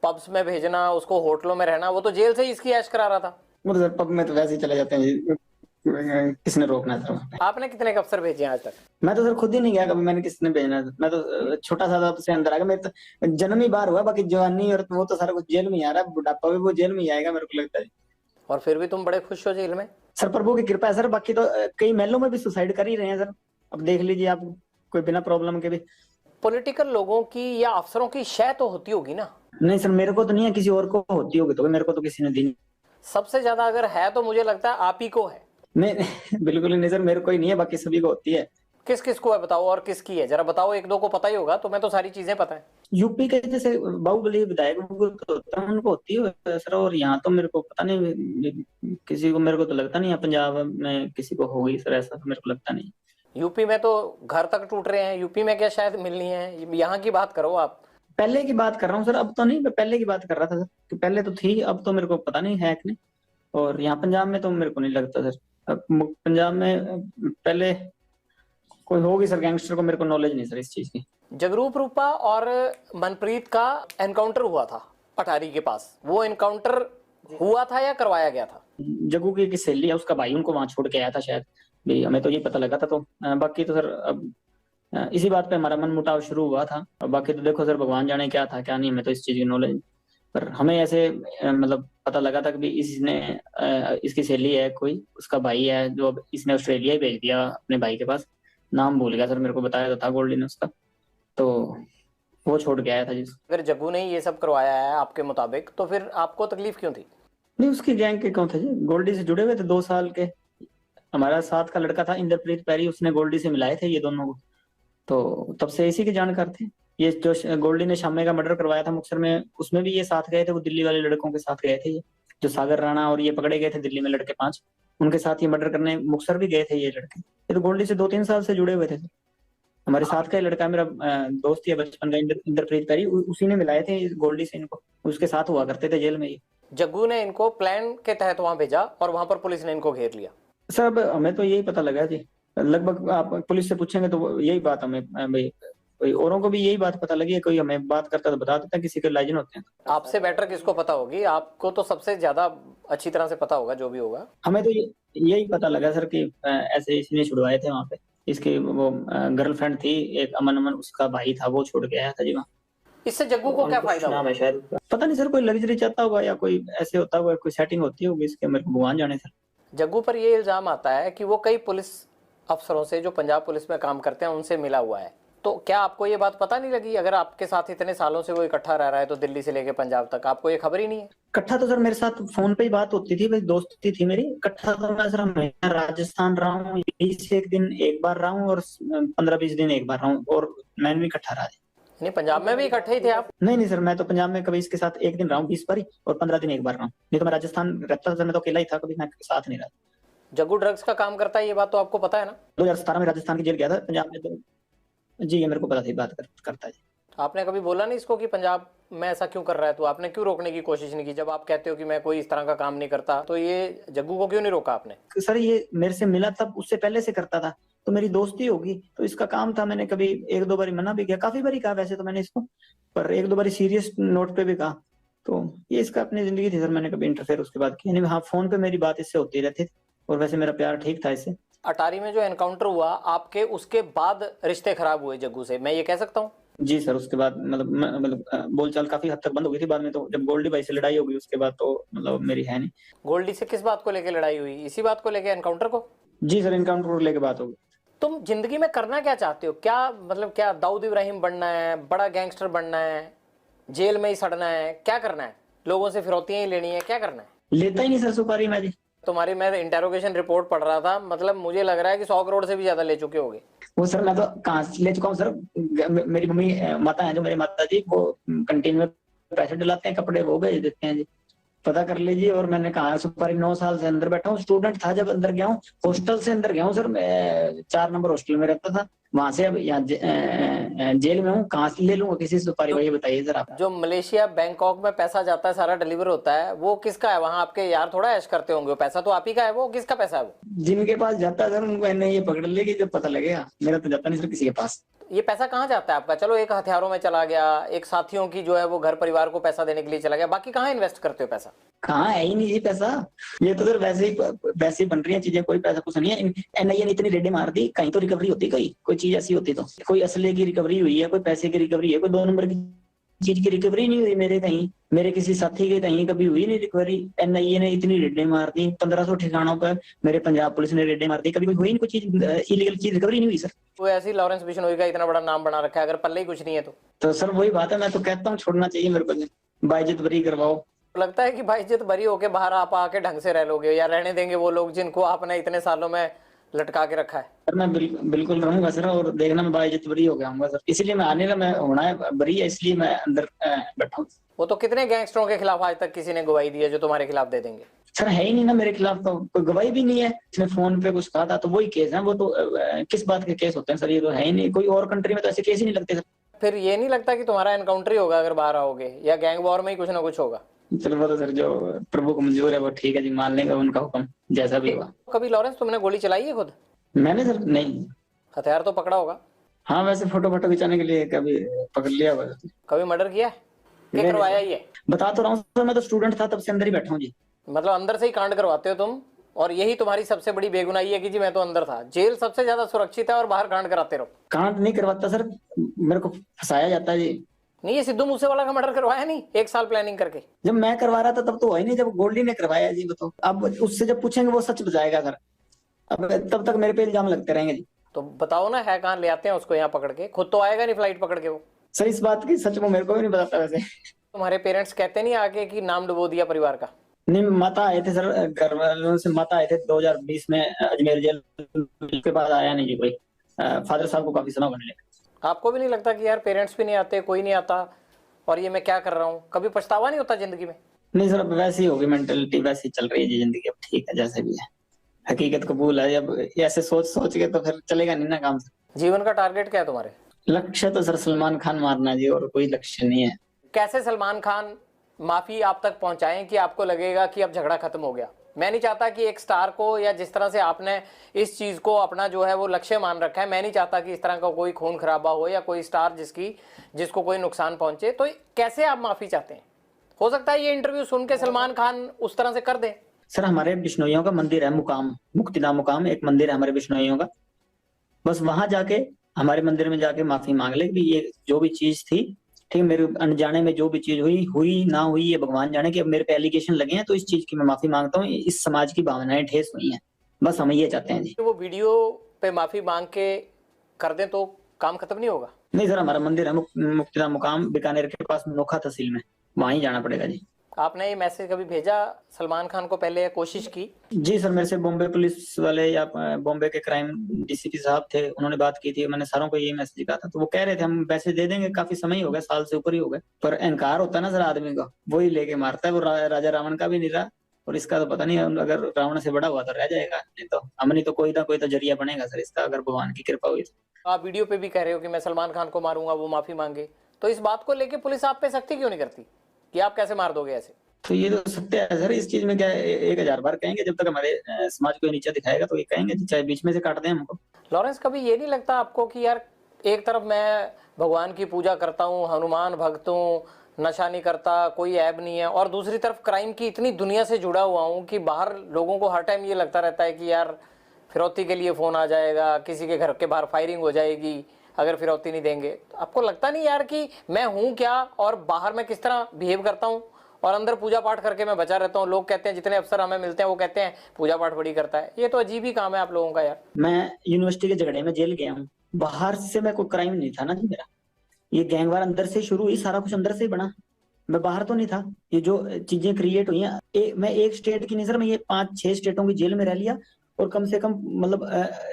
पब्स में भेजना, उसको होटलों में रहना, वो तो जेल से ही इसकी ऐश करा रहा था। वो तो सर पब में तो वैसे ही चले जाते हैं, किसने रोकना था? आपने कितने अफसर भेजे हैं आज तक? मैं तो सर खुद ही नहीं गया कभी, मैंने किसने भेजना था? मैं तो छोटा सा से अंदर आ गया। मेरे तो जन्म ही बाहर हुआ, बाकी जवानी और वो तो सारा कुछ जेल में ही आ रहा है। बुढ़ापा भी वो जेल में ही आएगा मेरे को लगता है। और फिर भी तुम बड़े खुश हो जेल में? सर प्रभु की कृपा है सर। बाकी तो कई महलों में भी सुसाइड कर ही रहे हैं सर, अब देख लीजिए आप, कोई बिना प्रॉब्लम के भी। पॉलिटिकल लोगों की या अफसरों की शय तो होती होगी ना? नहीं सर, मेरे को तो नहीं है, किसी और को होती होगी तो मेरे को तो किसी ने दी नहीं। सबसे ज्यादा अगर है तो मुझे लगता है आप ही को है। नहीं बिल्कुल नहीं सर, मेरे को ही नहीं है, बाकी सभी को होती है। किस किस को है बताओ, और किसकी है जरा बताओ, एक दो को पता ही होगा, तुम्हें तो सारी चीजें पता है। यूपी के जैसे बाहुबली विधायक वो तो होता है, उनको होती है सर। और यहाँ तो मेरे को पता नहीं किसी को, मेरे को तो लगता नहीं है पंजाब में किसी को होगी सर, ऐसा तो मेरे को लगता नहीं। यूपी में तो घर तक टूट रहे हैं, यूपी में क्या शायद मिलनी है, यहाँ की बात करो आप। पहले की बात कर रहा हूँ सर, अब तो नहीं, मैं पहले की बात कर रहा था सर, कि पहले तो थी, अब तो मेरे को पता नहीं है कि नहीं। और यहाँ पंजाब में तो मेरे को नहीं लगता सर, अब पंजाब में पहले कोई होगी सर गैंगस्टर, को मेरे को नॉलेज नहीं सर इस चीज की। जगरूप रूपा और मनप्रीत का एनकाउंटर हुआ था अटारी के पास, वो एनकाउंटर हुआ था या करवाया गया था? जग्गू की सहेली है, उसका भाई उनको वहां छोड़ के आया था शायद भी, हमें तो ये पता लगा था। तो बाकी तो सर अब इसी बात पे हमारा मन मुटाव शुरू हुआ था। और बाकी तो देखो सर, भगवान जाने क्या था क्या नहीं, हमें तो इस चीज की नॉलेज। पर हमें ऐसे मतलब पता लगा था कि इसने इसकी सहेली है कोई, उसका भाई है, जो अब इसने ऑस्ट्रेलिया ही भेज दिया अपने भाई के पास। नाम भूल गया सर, मेरे को बताया तो था गोल्डी ने उसका, तो वो छोड़ के आया था जिस। अगर जग्गू ने ये सब करवाया है आपके मुताबिक, तो फिर आपको तकलीफ क्यों थी? नहीं, उसकी गैंग के कौन थे जी, गोल्डी से जुड़े हुए थे 2 साल के। हमारा साथ का लड़का था इंद्रप्रीत पैरी, उसने गोल्डी से मिलाए थे ये दोनों को, तो तब से इसी के जानकार थे। ये जो गोल्डी ने शामे का मर्डर करवाया था मुक्तसर में, उसमें भी ये साथ गए थे, वो दिल्ली वाले लड़कों के साथ गए थे। ये जो सागर राणा और ये पकड़े गए थे दिल्ली में लड़के 5, उनके साथ ये मर्डर करने मुक्तसर भी गए थे ये लड़के। ये तो गोल्डी से 2-3 साल से जुड़े हुए थे। हमारे साथ का लड़का मेरा दोस्त ही है बचपन का, इंद्रप्रीत पैरी, उसी ने मिलाए थे गोल्डी से इनको, उसके साथ हुआ करते थे जेल में ये। जग्गू ने इनको प्लान के तहत वहां भेजा और वहां पर पुलिस ने इनको घेर लिया। सर अब हमें तो यही पता लगा जी, लगभग आप पुलिस से पूछेंगे तो यही बात हमें भाई, कोई औरों को भी यही बात पता लगी है, कोई हमें बात करता तो बता देता, किसी के लाइजन होते हैं। आपसे बेटर किसको पता होगी, आपको तो सबसे ज्यादा अच्छी तरह से पता होगा जो भी होगा। हमें तो यही पता लगा सर कि ऐसे इसने छुड़वाए थे वहां पे। इसकी वो गर्लफ्रेंड थी एक, अमन अमन उसका भाई था, वो छोड़ के आया था जी वहाँ। इससे जग्गू को क्या फायदा नाम हुआ? है शायद उसका, पता नहीं सर, कोई लग्जरी चाहता होगा या कोई ऐसे होता होगा, कोई सेटिंग होती होगी इसके, मेरे को भगवान जाने सर। जग्गू पर यह इल्जाम आता है कि वो कई पुलिस अफसरों से जो पंजाब पुलिस में काम करते हैं उनसे मिला हुआ है, तो क्या आपको ये बात पता नहीं लगी? अगर आपके साथ इतने सालों से वो इकट्ठा रह रहा है तो दिल्ली से लेके पंजाब तक, आपको ये खबर ही नहीं है? इकट्ठा तो सर मेरे साथ फोन पे ही बात होती थी भाई, दोस्ती थी मेरी। इकट्ठा तो मैं सर हमेशा राजस्थान रहा हूँ, यही से एक दिन एक बार रहा हूँ, और 15-20 दिन एक बार रहा हूँ, और मैं भी इकट्ठा रहा। नहीं, पंजाब में भी इकट्ठे ही थे आप? नहीं सर, मैं तो पंजाब में कभी इसके साथ एक दिन रहा हूँ 20 बार ही, और 15 दिन एक बार रहा हूँ। नहीं तो मैं राजस्थान रहता था, मैं तो अकेला ही था, कभी मैं साथ नहीं रहा। जग्गू ड्रग्स का काम करता है, ये बात तो आपको पता है ना? 2017 में राजस्थान की जेल गया था, पंजाब में तो जी ये मेरे को पता थी, बात करता है। आपने कभी बोला नहीं इसको कि पंजाब में ऐसा क्यों कर रहा है? तो आपने क्यों रोकने की कोशिश नहीं की? जब आप कहते हो कि मैं कोई इस तरह का काम नहीं करता, तो ये जग्गू को क्यों नहीं रोका आपने? सर ये मेरे से मिला तब, उससे पहले से करता था, तो मेरी दोस्ती होगी, तो इसका काम था। मैंने कभी 1-2 बार मना भी किया, काफी बार कहा वैसे तो मैंने इसको, पर 1-2 बार सीरियस नोट पे भी कहा। तो ये इसका अपनी जिंदगी थी सर, मैंने कभी इंटरफेयर उसके बाद किया नहीं। हाँ, फोन पे मेरी बात इससे होती रहती थी, और वैसे मेरा प्यार ठीक था इससे। अटारी में जो एनकाउंटर हुआ आपके, उसके बाद रिश्ते खराब हुए जग्गू से, मैं ये कह सकता हूँ? जी सर, उसके बाद मतलब बोलचाल काफी हद तक बंद हो गई थी बाद में। तो जब गोल्डी भाई से लड़ाई हो गई उसके बाद तो मतलब मेरी है नहीं। गोल्डी से किस बात को लेकर लड़ाई हुई? इसी बात को लेकर, एनकाउंटर को? जी सर, इनकाउंटर को लेके बात हो गई। तुम जिंदगी में करना क्या चाहते हो? क्या मतलब, क्या दाऊद इब्राहिम बनना है, बड़ा गैंगस्टर बनना है, जेल में ही सड़ना है, क्या करना है? लोगों से फिरौतियां ही लेनी है, क्या करना है? लेता ही नहीं सर सुपारी मैं जी। तुम्हारी मैं इंटेरोगेशन रिपोर्ट पढ़ रहा था, मतलब मुझे लग रहा है कि 100 करोड़ से भी ज्यादा ले चुके होगे। वो सर मैं तो कहाँ से ले चुका हूँ सर, मेरी मम्मी माता है जो मेरी माता जी, वो कंटीन में पैसे डलाते हैं, कपड़े वो भेज देते हैं जी, पता कर लीजिए। और मैंने कहा सुपारी 9 साल से अंदर बैठा हूँ, स्टूडेंट था जब अंदर गया हूँ, हॉस्टल से अंदर गया हूँ सर, मैं 4 नंबर हॉस्टल में रहता था, वहां से अब यहाँ जेल में हूँ, कहाँ से ले लूंगा किसी सुपारी को, ये बताइए सर आप। जो मलेशिया बैंकॉक में पैसा जाता है, सारा डिलीवर होता है, वो किसका है? वहां आपके यार थोड़ा ऐश करते होंगे, वो पैसा तो आप ही का है, वो किसका पैसा है? वो जिनके पास जाता है सर उनको मैंने ये पकड़ लेगी जब पता लगेगा, मेरा तो जाता नहीं सर किसी के पास। ये पैसा कहाँ जाता है आपका? चलो एक हथियारों में चला गया, एक साथियों की जो है वो घर परिवार को पैसा देने के लिए चला गया, बाकी कहाँ इन्वेस्ट करते हो पैसा? कहाँ है ही नहीं ये पैसा, ये तो सर वैसे ही बन रही है चीजें, कोई पैसा कुछ नहीं है। एनआईए ने इतनी रेडें मार दी, कहीं तो रिकवरी होती, कोई चीज ऐसी होती तो, कोई असले की रिकवरी हुई है, कोई पैसे की रिकवरी है, कोई 2 नंबर की चीज की रिकवरी नहीं हुई मेरे कहीं, मेरे किसी साथी के कहीं कभी हुई नहीं रिकवरी। एनआईए ने इतनी रेडें मार दी, 1500 ठिकानों पर मेरे पंजाब पुलिस ने रेडें मार दी, कभी हुई नहीं कोई चीज, इलीगल चीज रिकवरी नहीं हुई सर। वो ऐसी लॉरेंस बिश्नोई का इतना बड़ा नाम बना रखा है, अगर पल्ले ही कुछ नहीं है तो सर वही बात है, मैं तो कहता हूँ छोड़ना चाहिए मेरे को, बाइज्जत बरी करवाओ। लगता है कि भाई इज्जत बरी होके बाहर आप आके ढंग से रह लोगे, या रहने देंगे वो लोग जिनको आपने इतने सालों में लटका के रखा है? सर मैं बिल्कुल रहूंगा सर, और देखना मैं बाइज्जत बरी हो गया हूँ सर, इसीलिए मैं आने का, मैं होना है बरी है, इसलिए मैं अंदर बैठा हूँ। वो तो कितने गैंगस्टरों के खिलाफ आज तक किसी ने गवाही दी है जो तुम्हारे खिलाफ दे देंगे? सर है ही नहीं ना मेरे खिलाफ, तो कोई गवाही भी नहीं है। इसने फोन पे कुछ कहा था तो वही केस है, वो तो किस बात के केस होते हैं सर, ये तो है ही नहीं। कोई और कंट्री में तो ऐसे केस ही नहीं लगते सर। फिर ये नहीं लगता कि तुम्हारा एनकाउंटर ही होगा अगर बाहर आओगे, या गैंग वॉर में ही कुछ ना कुछ होगा? चलो वो तो सर जो प्रभु को मंजूर है वो ठीक है जी, मान लेंगे उनका हुक्म जैसा भी होगा। कभी लॉरेंस तुमने गोली चलाई है खुद? मैंने सर नहीं। हथियार तो पकड़ा होगा? हाँ वैसे फोटो खिंचाने के लिए कभी पकड़ लिया होगा। कभी मर्डर किया है? क्या नहीं, करवाया ये? बता तो रहा हूँ सर, मैं तो स्टूडेंट था तब से अंदर ही बैठा हूँ जी। मतलब अंदर से ही कांड करवाते हो तुम, और यही तुम्हारी सबसे बड़ी बेगुनाही है कि जी मैं तो अंदर था। जेल सबसे ज्यादा सुरक्षित है और बाहर कांड कराते रहो। कांड नहीं करवाता सर, मेरे को फंसाया जाता है जी। नहीं, ये सिद्धू मूसेवाला का मर्डर करवाया नहीं 1 साल प्लानिंग करके? जब मैं करवा रहा था तब तो हुआ ही नहीं, जब गोल्डी ने करवाया जी वो तो। अब उससे जब पूछेंगे वो सच बताएगा सर, अब तब तक मेरे पे इल्जाम लगते रहेंगे जी। तो बताओ ना, है कहाँ, ले आते हैं उसको यहाँ पकड़ के। खुद तो आएगा नहीं फ्लाइट पकड़ के वो। सर इस बात की सच वो मेरे को भी नहीं बताता वैसे। तुम्हारे पेरेंट्स कहते नहीं आके कि नाम डुबो दिया परिवार का? नहीं, माता आए थे सर, घर वालों से माता आए थे 2020 में अजमेर जेल, के बाद आया नहीं जी कोई। फादर साहब को काफी समय होने लगा। आपको भी नहीं लगता कि यार पेरेंट्स भी नहीं आते, कोई नहीं आता, और ये मैं क्या कर रहा हूँ? कभी पछतावा नहीं होता जिंदगी में? नहीं सर, अब वैसे ही होगी मेंटेलिटी, वैसी चल रही है जी जिंदगी, अब ठीक है जैसे भी है, हकीकत कबूल है। अब ऐसे सोच के तो फिर चलेगा नहीं ना काम सर। जीवन का टारगेट क्या है तुम्हारे? लक्ष्य तो सर सलमान खान मारना जी, और कोई लक्ष्य नहीं है। कैसे सलमान खान माफी आप तक पहुंचाएं कि आपको लगेगा कि अब झगड़ा खत्म हो गया? मैं नहीं चाहता कि एक स्टार को, या जिस तरह से आपने इस चीज को अपना जो है वो लक्ष्य मान रखा है, मैं नहीं चाहता कि इस तरह का कोई खून खराबा हो या कोई स्टार जिसको कोई नुकसान पहुंचे। तो कैसे आप माफी चाहते हैं? हो सकता है ये इंटरव्यू सुन के सलमान खान उस तरह से कर दे। सर हमारे बिश्नोइयों का मंदिर है मुकाम, मुक्तिधाम मुकाम एक मंदिर है हमारे बिश्नोइयों का, बस वहां जाके हमारे मंदिर में जाके माफी मांग ले कि ये जो भी चीज थी, ठीक, मेरे अनजाने में जो भी चीज हुई ना हुई, ये भगवान जाने कि अब मेरे पे एलिगेशन लगे हैं, तो इस चीज की मैं माफी मांगता हूँ, इस समाज की भावनाएं ठेस हुई हैं, बस हम ये चाहते हैं जी। वो वीडियो पे माफी मांग के कर दें तो काम खत्म नहीं होगा? नहीं सर, हमारा मंदिर है मुक्तिधाम मुकाम बीकानेर के पास नोखा तहसील में, वहां ही जाना पड़ेगा जी। आपने ये मैसेज कभी भेजा सलमान खान को पहले, या कोशिश की? जी सर, मेरे से बॉम्बे पुलिस वाले या बॉम्बे के क्राइम डीसीपी साहब थे, उन्होंने बात की थी, मैंने सारों को यही मैसेज कहा था, तो वो कह रहे थे हम पैसे दे देंगे, काफी समय हो गया, साल से ऊपर ही हो गए, पर अहंकार होता है ना सर आदमी का, वही लेके मारता है। वो राजा रावण का भी नहीं रहा, और इसका तो पता नहीं, अगर रावण से बड़ा हुआ तो रह जाएगा, नहीं तो हमने तो कोई ना कोई तो जरिया बनेगा सर इसका, अगर भगवान की कृपा हुई तो। आप वीडियो पे भी कह रहे हो कि मैं सलमान खान को मारूंगा, वो माफी मांगे, तो इस बात को लेके पुलिस आप पे सख्ती क्यों नहीं करती कि आप कैसे मार दोगे ऐसे? तो ये तो सत्य है सर, इस चीज में क्या 1000 बार कहेंगे, जब तक हमारे समाज को नीचा दिखाएगा तो ये कहेंगे, चाहे बीच में से काट दें हमको। लॉरेंस, कभी ये नहीं लगता आपको कि यार एक तरफ मैं भगवान की पूजा करता हूँ, हनुमान भक्त हूँ, नशा नहीं करता, कोई ऐब नहीं है, और दूसरी तरफ क्राइम की इतनी दुनिया से जुड़ा हुआ हूँ कि बाहर लोगों को हर टाइम ये लगता रहता है कि यार फिरौती के लिए फोन आ जाएगा, किसी के घर के बाहर फायरिंग हो जाएगी अगर फिरौती नहीं देंगे। तो आपको लगता नहीं यार कि मैं हूँ क्या, और बाहर मैं किस तरह बिहेव करता हूँ, और अंदर पूजा पाठ करके मैं बचा रहता हूँ? लोग कहते हैं, जितने अफसर हमें मिलते हैं वो कहते हैं पूजा पाठ बड़ी करता है। ये तो अजीब ही काम है आप लोगों का यार। मैं यूनिवर्सिटी के झगड़े में जेल गया हूँ, बाहर से मैं कोई क्राइम नहीं था ना जी मेरा, ये गैंगवार अंदर से शुरू हुई, सारा कुछ अंदर से ही बना, मैं बाहर तो नहीं था। ये जो चीजें क्रिएट हुई हैं, मैं एक स्टेट की नहीं सर, मैं ये 5-6 स्टेटों की जेल में रह लिया, और कम से कम मतलब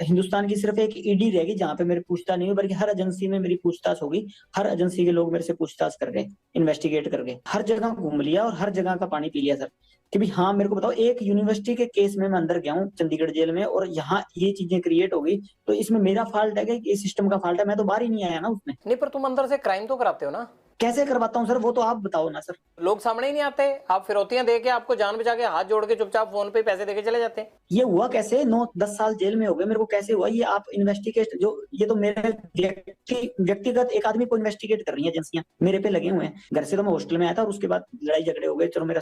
हिंदुस्तान की सिर्फ एक ईडी रहेगी जहाँ पे मेरी पूछताछ नहीं हुई, बल्कि हर एजेंसी में मेरी पूछताछ होगी, हर एजेंसी के लोग मेरे से पूछताछ कर गए, इन्वेस्टिगेट कर गए, हर जगह घूम लिया और हर जगह का पानी पी लिया सर, कि भाई हाँ मेरे को बताओ, एक यूनिवर्सिटी के केस में मैं अंदर गया हूँ चंडीगढ़ जेल में, और यहाँ ये चीजें क्रिएट हो गई, तो इसमें मेरा फॉल्ट है कि इस सिस्टम का फॉल्ट है? मैं तो बाहर ही नहीं आया ना उसमें। नहीं, पर तुम अंदर से क्राइम तो कराते हो ना? कैसे करवाता हूँ सर, वो तो आप बताओ ना सर। लोग सामने ही नहीं आते, आप फिरौतियां दे के, आपको जान बचा के हाथ जोड़ के चुपचाप फोन पे पैसे देके चले जाते हैं। ये हुआ कैसे? 9-10 साल जेल में हो गए, मेरे को कैसे हुआ ये? आप इन्वेस्टिगेट, जो ये तो मेरे व्यक्तिगत एक आदमी को इन्वेस्टिगेट कर रही है एजेंसियां, मेरे पे लगे हुए हैं। घर से तो मैं हॉस्टल में आया था, और उसके बाद लड़ाई झगड़े हो गए, चलो मेरा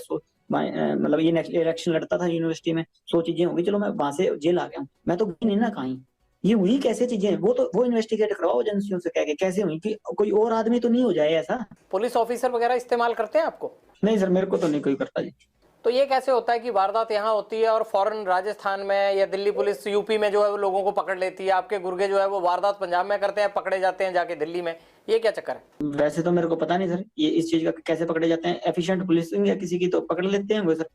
मतलब ये नेक्स्ट इलेक्शन लड़ता था यूनिवर्सिटी में, 100 चीजें हो गई, चलो मैं वहां से जेल आ गया हूँ, मैं तो नहीं ना कहीं। ये हुई कैसे चीजें? वो इन्वेस्टिगेट करवाओ एजेंसियों से कह के, कैसे हुई, कि कोई और आदमी तो नहीं हो जाए ऐसा? पुलिस ऑफिसर वगैरह इस्तेमाल करते हैं आपको? नहीं सर, मेरे को तो नहीं कोई करता जी। तो ये कैसे होता है कि वारदात यहाँ होती है और फौरन राजस्थान में या दिल्ली पुलिस यूपी में जो है वो लोगों को पकड़ लेती है, आपके गुर्गे जो है वो वारदात पंजाब में करते हैं, पकड़े जाते हैं जाके दिल्ली में, ये क्या चक्कर है? वैसे तो मेरे को पता नहीं सर ये इस चीज का कैसे पकड़े जाते हैं। एफिशिएंट पुलिसिंग या किसी की तो पकड़ लेते हैं वो सर।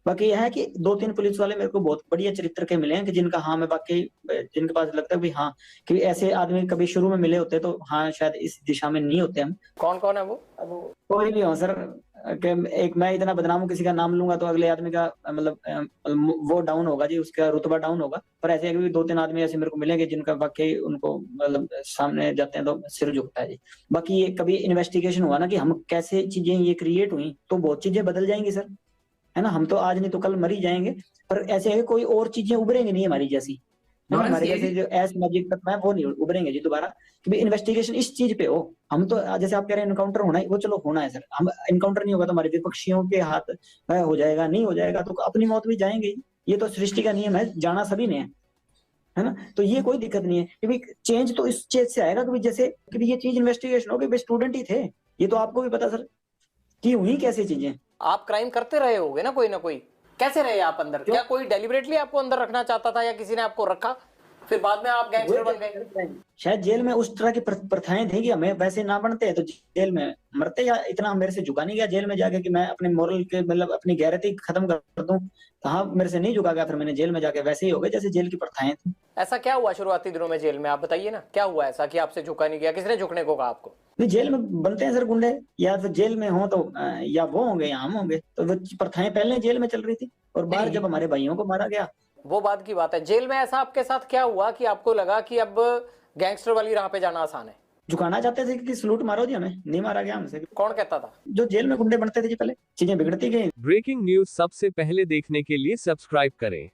बाकी यह है कि 2-3 पुलिस वाले मेरे को बहुत बढ़िया चरित्र के मिले हैं कि जिनका हाँ मैं वाकई जिनके पास लगता है भी हाँ कि ऐसे आदमी कभी शुरू में मिले होते तो हाँ शायद इस दिशा में नहीं होते हम। कौन कौन है वो? अब कोई भी हो सर कि एक मैं इतना बदनाम हूं, किसी का नाम लूंगा तो अगले आदमी का वो डाउन होगा जी, उसका रुतबा डाउन होगा। पर ऐसे भी 2-3 आदमी ऐसे मेरे को मिलेंगे जिनका वाकई उनको मतलब सामने जाते हैं तो सिर झुकता है जी। बाकी ये कभी इन्वेस्टिगेशन हुआ ना कि हम कैसे चीजें ये क्रिएट हुई तो बहुत चीजें बदल जाएंगी सर, है ना। हम तो आज नहीं तो कल मर ही जाएंगे, पर ऐसे है कोई और चीजें उभरेंगी नहीं हमारी जैसी, हमारे जैसे जो मैजिक तक है वो नहीं उभरेंगे जी दोबारा। कि इन्वेस्टिगेशन इस चीज पे हो। हम तो जैसे आप कह रहे हैं इनकाउंटर होना है, वो चलो होना है सर। हम इनकाउंटर नहीं होगा तो हमारे विपक्षियों के हाथ हो जाएगा, नहीं हो जाएगा तो अपनी मौत भी जाएंगे। ये तो सृष्टि का नियम है, जाना सभी ने है ना। तो ये कोई दिक्कत नहीं है कि चेंज तो इस चीज से आएगा कि जैसे कि ये चीज इन्वेस्टिगेशन हो कि स्टूडेंट ही थे, ये तो आपको भी पता सर कि हुई कैसी चीजें। आप क्राइम करते रहे होगे ना कोई ना कोई, कैसे रहे आप अंदर? क्या कोई डेलिबरेटली आपको अंदर रखना चाहता था या किसी ने आपको रखा, फिर बाद में आप गैंगस्टर बन गए? शायद जेल में उस तरह की प्रथाएं थी कि हमें वैसे ना बनते तो जेल में मरते, या इतना मेरे से झुका नहीं गया जेल में जाके कि मैं अपने मोरल के मतलब अपनी गैरती खत्म कर दूं। कहाँ मेरे से नहीं झुका गया, फिर मैंने जेल में जाके वैसे ही हो गए जैसे जेल की प्रथाएं थी। ऐसा क्या हुआ शुरुआती दिनों में जेल में, आप बताइए ना, क्या हुआ ऐसा कि आपसे झुका नहीं गया? किसने झुकने को कहा आपको? नहीं, जेल में बनते हैं सर गुंडे, या फिर जेल में हो तो या वो होंगे या हम होंगे। तो वो प्रथाएं पहले जेल में चल रही थी और बाहर जब हमारे भाइयों को मारा गया वो बात की बात है। जेल में ऐसा आपके साथ क्या हुआ कि आपको लगा कि अब गैंगस्टर वाली राह पे जाना आसान है? झुकाना चाहते थे कि सलूट मारो जी, हमें नहीं मारा गया हमसे। कौन कहता था? जो जेल में गुंडे बनते थे जी, पहले चीजें बिगड़ती गई। ब्रेकिंग न्यूज सबसे पहले देखने के लिए सब्सक्राइब करें